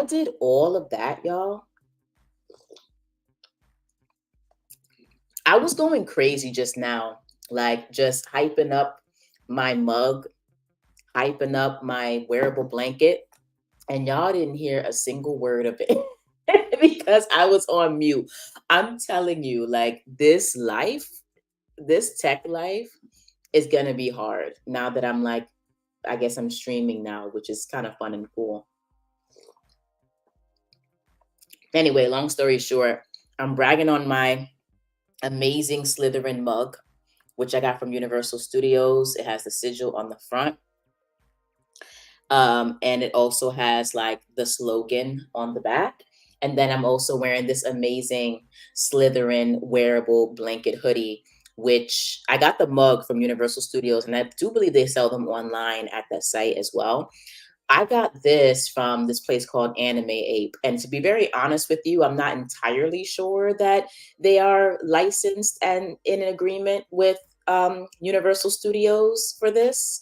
I did all of that, y'all. I was going crazy just now, like just hyping up my mug, hyping up my wearable blanket, and y'all didn't hear a single word of it because I was on mute. I'm telling you, like this life, this tech life is gonna be hard now that I'm like, I guess I'm streaming now, which is kind of fun and cool. Anyway, long story short, I'm bragging on my amazing Slytherin mug, which I got from Universal Studios. It has the sigil on the front. And it also has like the slogan on the back. And then I'm also wearing this amazing Slytherin wearable blanket hoodie, which I got the mug from Universal Studios, and I do believe they sell them online at that site as well. I got this from this place called Anime Ape. And to be very honest with you, I'm not entirely sure that they are licensed and in agreement with Universal Studios for this,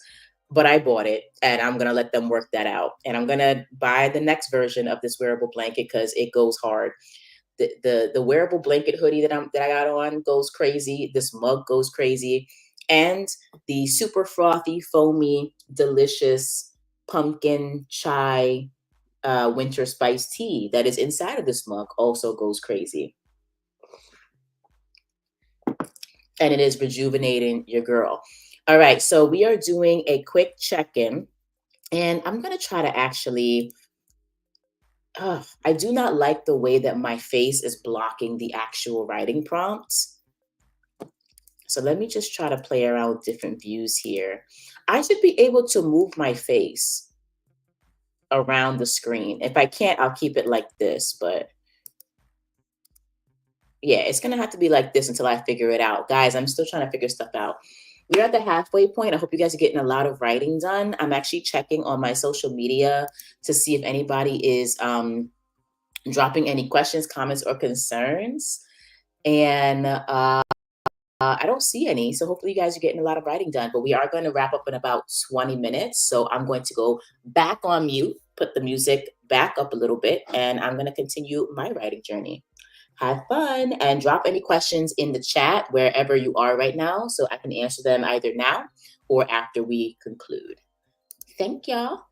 but I bought it and I'm going to let them work that out. And I'm going to buy the next version of this wearable blanket because it goes hard. The wearable blanket hoodie that I got on goes crazy. This mug goes crazy. And the super frothy, foamy, delicious pumpkin chai winter spice tea that is inside of this mug also goes crazy. And it is rejuvenating your girl. All right, so we are doing a quick check-in, and I'm going to try to actually I do not like the way that my face is blocking the actual writing prompts. So let me just try to play around with different views here. I should be able to move my face around the screen. If I can't, I'll keep it like this, but yeah, it's gonna have to be like this until I figure it out. Guys, I'm still trying to figure stuff out. We're at the halfway point. I hope you guys are getting a lot of writing done. I'm actually checking on my social media to see if anybody is dropping any questions, comments, or concerns. And I don't see any. So hopefully you guys are getting a lot of writing done. But we are going to wrap up in about 20 minutes. So I'm going to go back on mute, put the music back up a little bit, and I'm going to continue my writing journey. Have fun and drop any questions in the chat wherever you are right now so I can answer them either now or after we conclude. Thank y'all.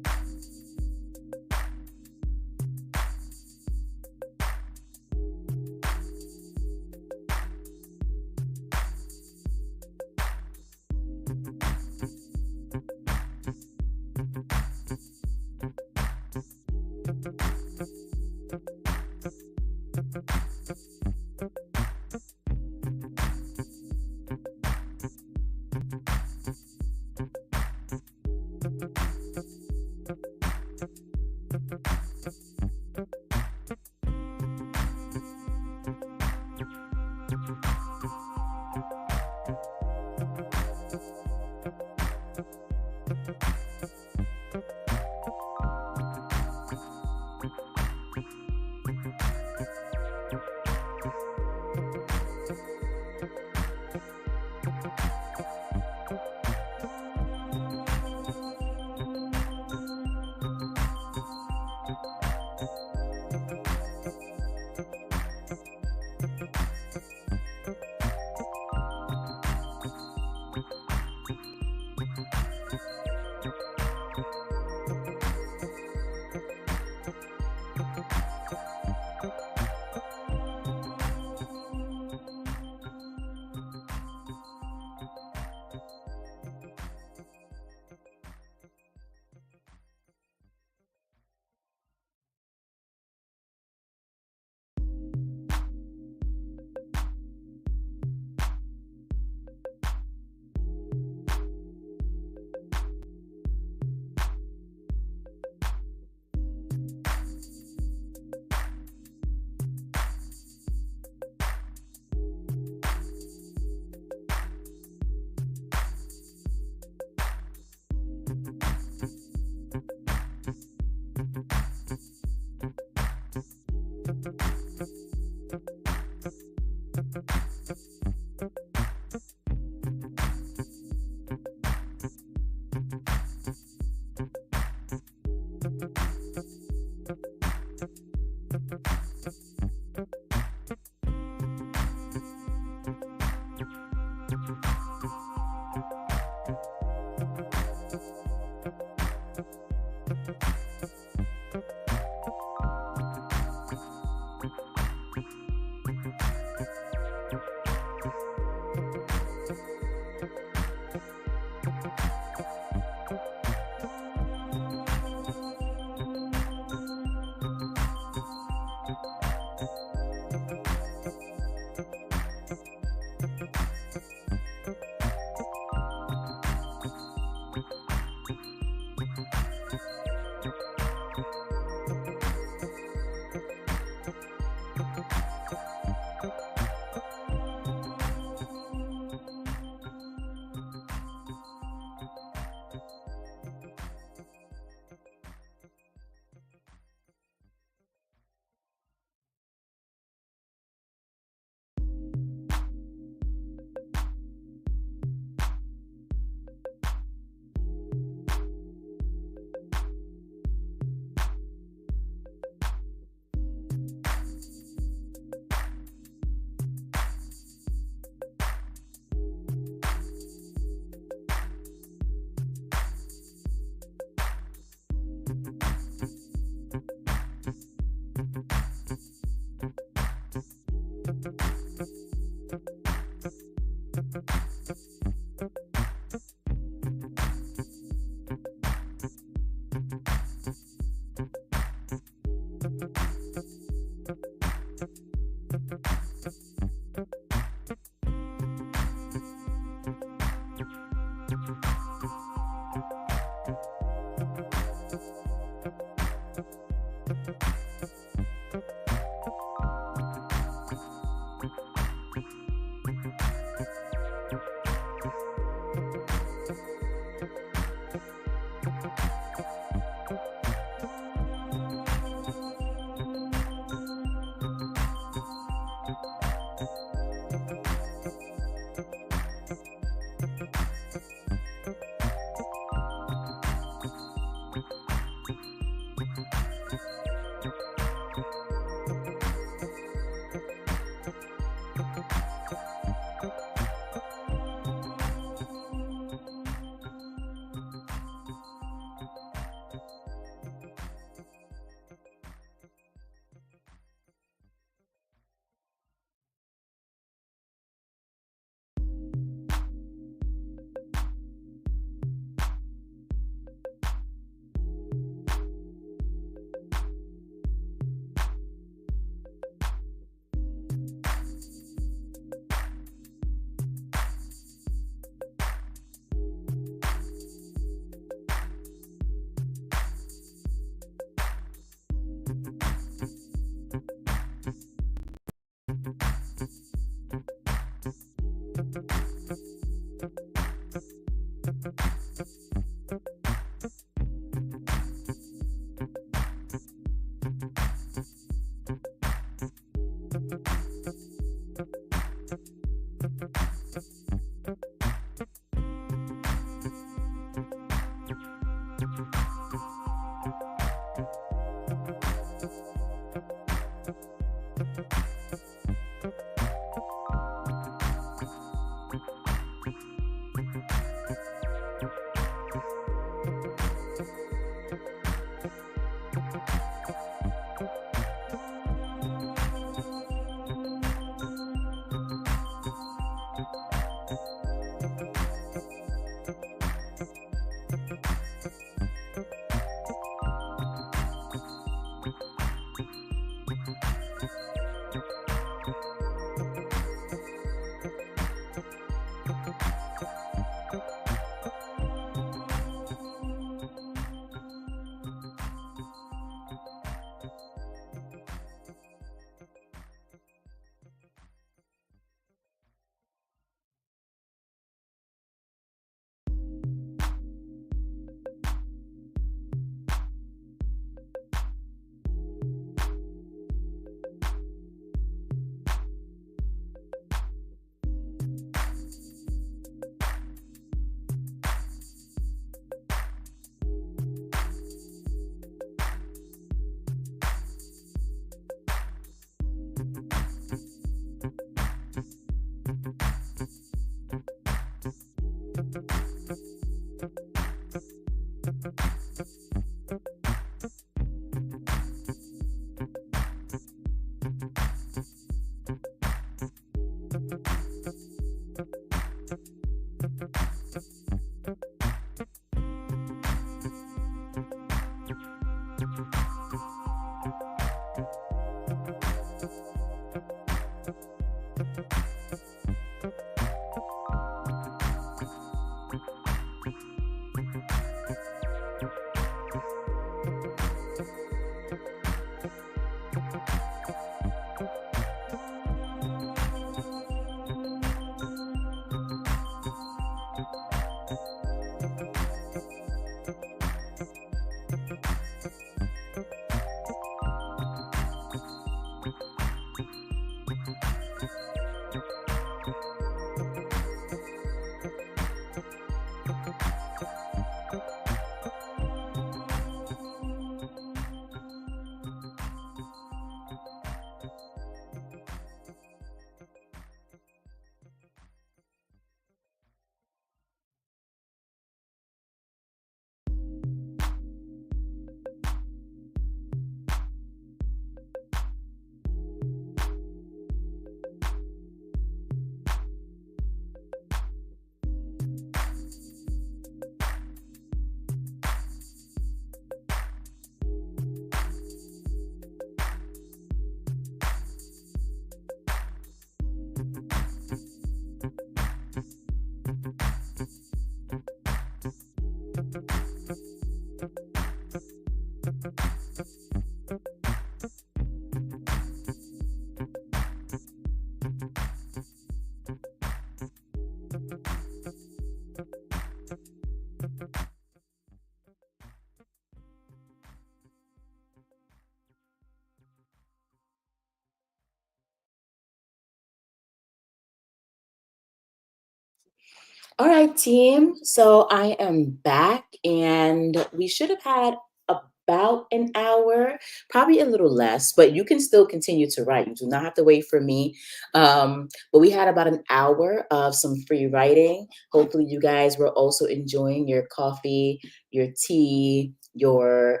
All right, team. So I am back, and we should have had about an hour, probably a little less, but you can still continue to write. You do not have to wait for me. But we had about an hour of some free writing. Hopefully, you guys were also enjoying your coffee, your tea, your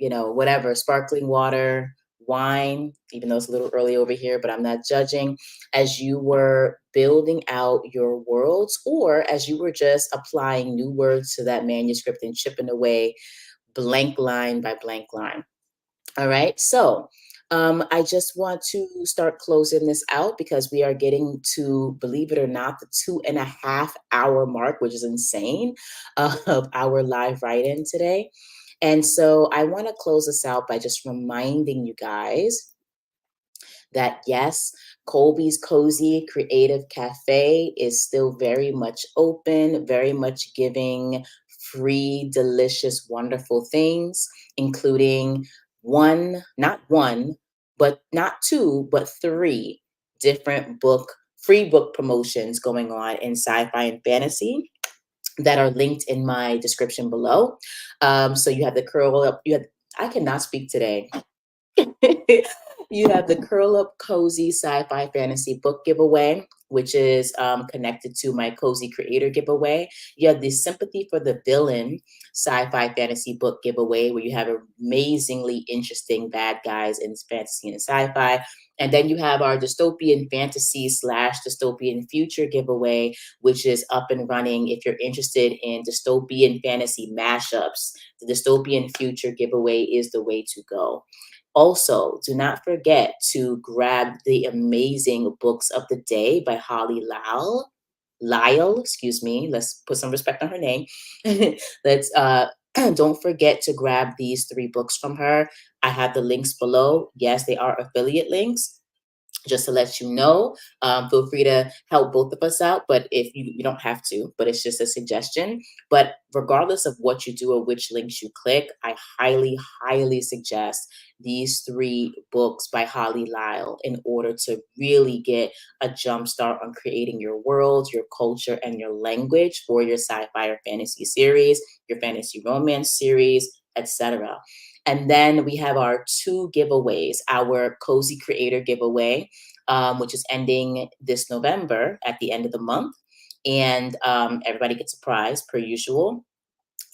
whatever, sparkling water, wine, even though it's a little early over here, but I'm not judging, as you were building out your worlds, or as you were just applying new words to that manuscript and chipping away blank line by blank line. All right. So I just want to start closing this out because we are getting to, believe it or not, the 2.5 hour mark, which is insane, of our live write-in today. And so I want to close this out by just reminding you guys that yes, Colby's Cozy Creative Cafe is still very much open, very much giving free, delicious, wonderful things, including not one, but not two, but three different free book promotions going on in sci-fi and fantasy that are linked in my description below. So you have the curl up, I cannot speak today. You have the Curl Up Cozy Sci-Fi Fantasy Book Giveaway, which is connected to my Cozy Creator giveaway. You have the Sympathy for the Villain Sci-Fi Fantasy Book Giveaway, where you have amazingly interesting bad guys in fantasy and sci-fi. And then you have our Dystopian Fantasy / Dystopian Future giveaway, which is up and running if you're interested in dystopian fantasy mashups. The Dystopian Future giveaway is the way to go. Also, do not forget to grab the amazing books of the day by Holly Lyle, excuse me. Let's put some respect on her name. Let's don't forget to grab these three books from her. I have the links below. Yes, they are affiliate links, just to let you know. Feel free to help both of us out, but if you don't have to, but it's just a suggestion. But regardless of what you do or which links you click, I highly, highly suggest these three books by Holly Lyle in order to really get a jump start on creating your world, your culture, and your language for your sci-fi or fantasy series, your fantasy romance series, etc. And then we have our two giveaways, our Cozy Creator giveaway, which is ending this November at the end of the month. and everybody gets a prize per usual.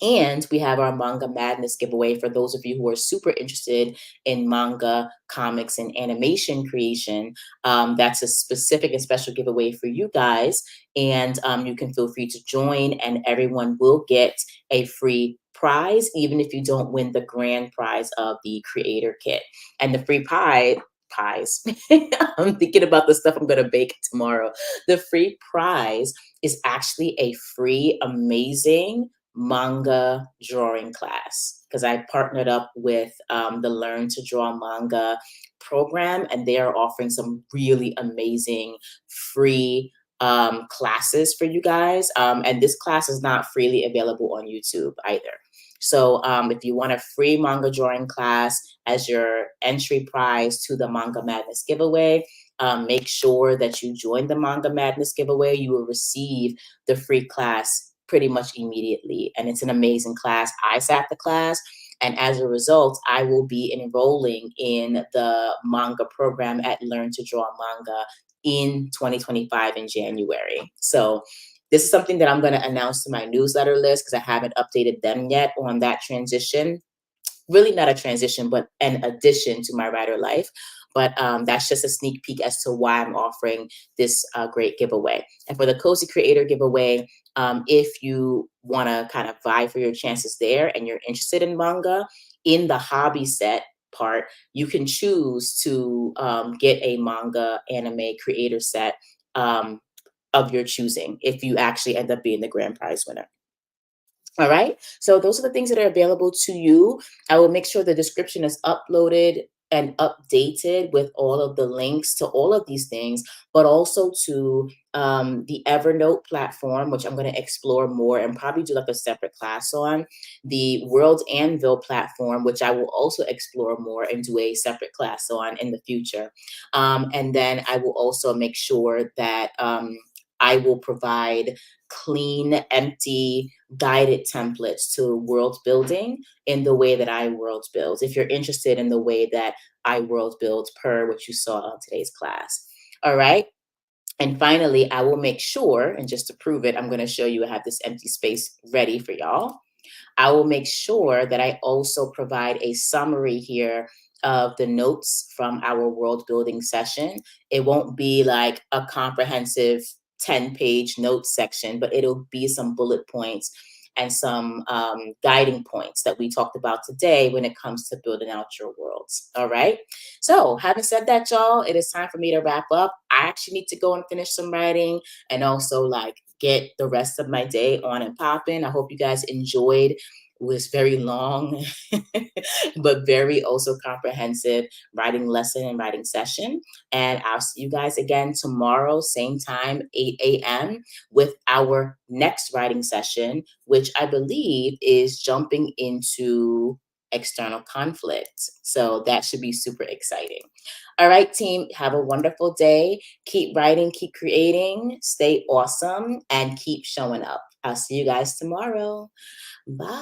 And we have our Manga Madness giveaway for those of you who are super interested in manga, comics, and animation creation. That's a specific and special giveaway for you guys. And you can feel free to join, and everyone will get a free prize, even if you don't win the grand prize of the creator kit. And the free pies. I'm thinking about the stuff I'm going to bake tomorrow. The free prize is actually a free, amazing manga drawing class because I partnered up with the Learn to Draw Manga program, and they are offering some really amazing free classes for you guys. And this class is not freely available on YouTube either. So if you want a free manga drawing class as your entry prize to the Manga Madness giveaway, make sure that you join the Manga Madness giveaway. You will receive the free class pretty much immediately. And it's an amazing class. I sat the class. And as a result, I will be enrolling in the manga program at Learn to Draw Manga in 2025 in January. So this is something that I'm going to announce to my newsletter list because I haven't updated them yet on that transition. Really not a transition, but an addition to my writer life. But that's just a sneak peek as to why I'm offering this great giveaway. And for the Cozy Creator giveaway, if you want to kind of vie for your chances there and you're interested in manga, in the hobby set part, you can choose to get a manga anime creator set of your choosing if you actually end up being the grand prize winner. All right. So those are the things that are available to you. I will make sure the description is uploaded and updated with all of the links to all of these things, but also to the Evernote platform, which I'm going to explore more and probably do like a separate class on, the World Anvil platform, which I will also explore more and do a separate class on in the future. And then I will also make sure that I will provide clean, empty, guided templates to world building in the way that I world build, if you're interested in the way that I world build per what you saw on today's class. All right. And finally, I will make sure, and just to prove it, I'm going to show you I have this empty space ready for y'all. I will make sure that I also provide a summary here of the notes from our world building session. It won't be like a comprehensive 10-page notes section, but it'll be some bullet points and some guiding points that we talked about today when it comes to building out your worlds. All right. So having said that, y'all, it is time for me to wrap up. I actually need to go and finish some writing and also like get the rest of my day on and popping. I hope you guys enjoyed. It was very long, but very also comprehensive writing lesson and writing session. And I'll see you guys again tomorrow, same time, 8 a.m. with our next writing session, which I believe is jumping into external conflict. So that should be super exciting. All right, team, have a wonderful day. Keep writing, keep creating, stay awesome, and keep showing up. I'll see you guys tomorrow. Bye.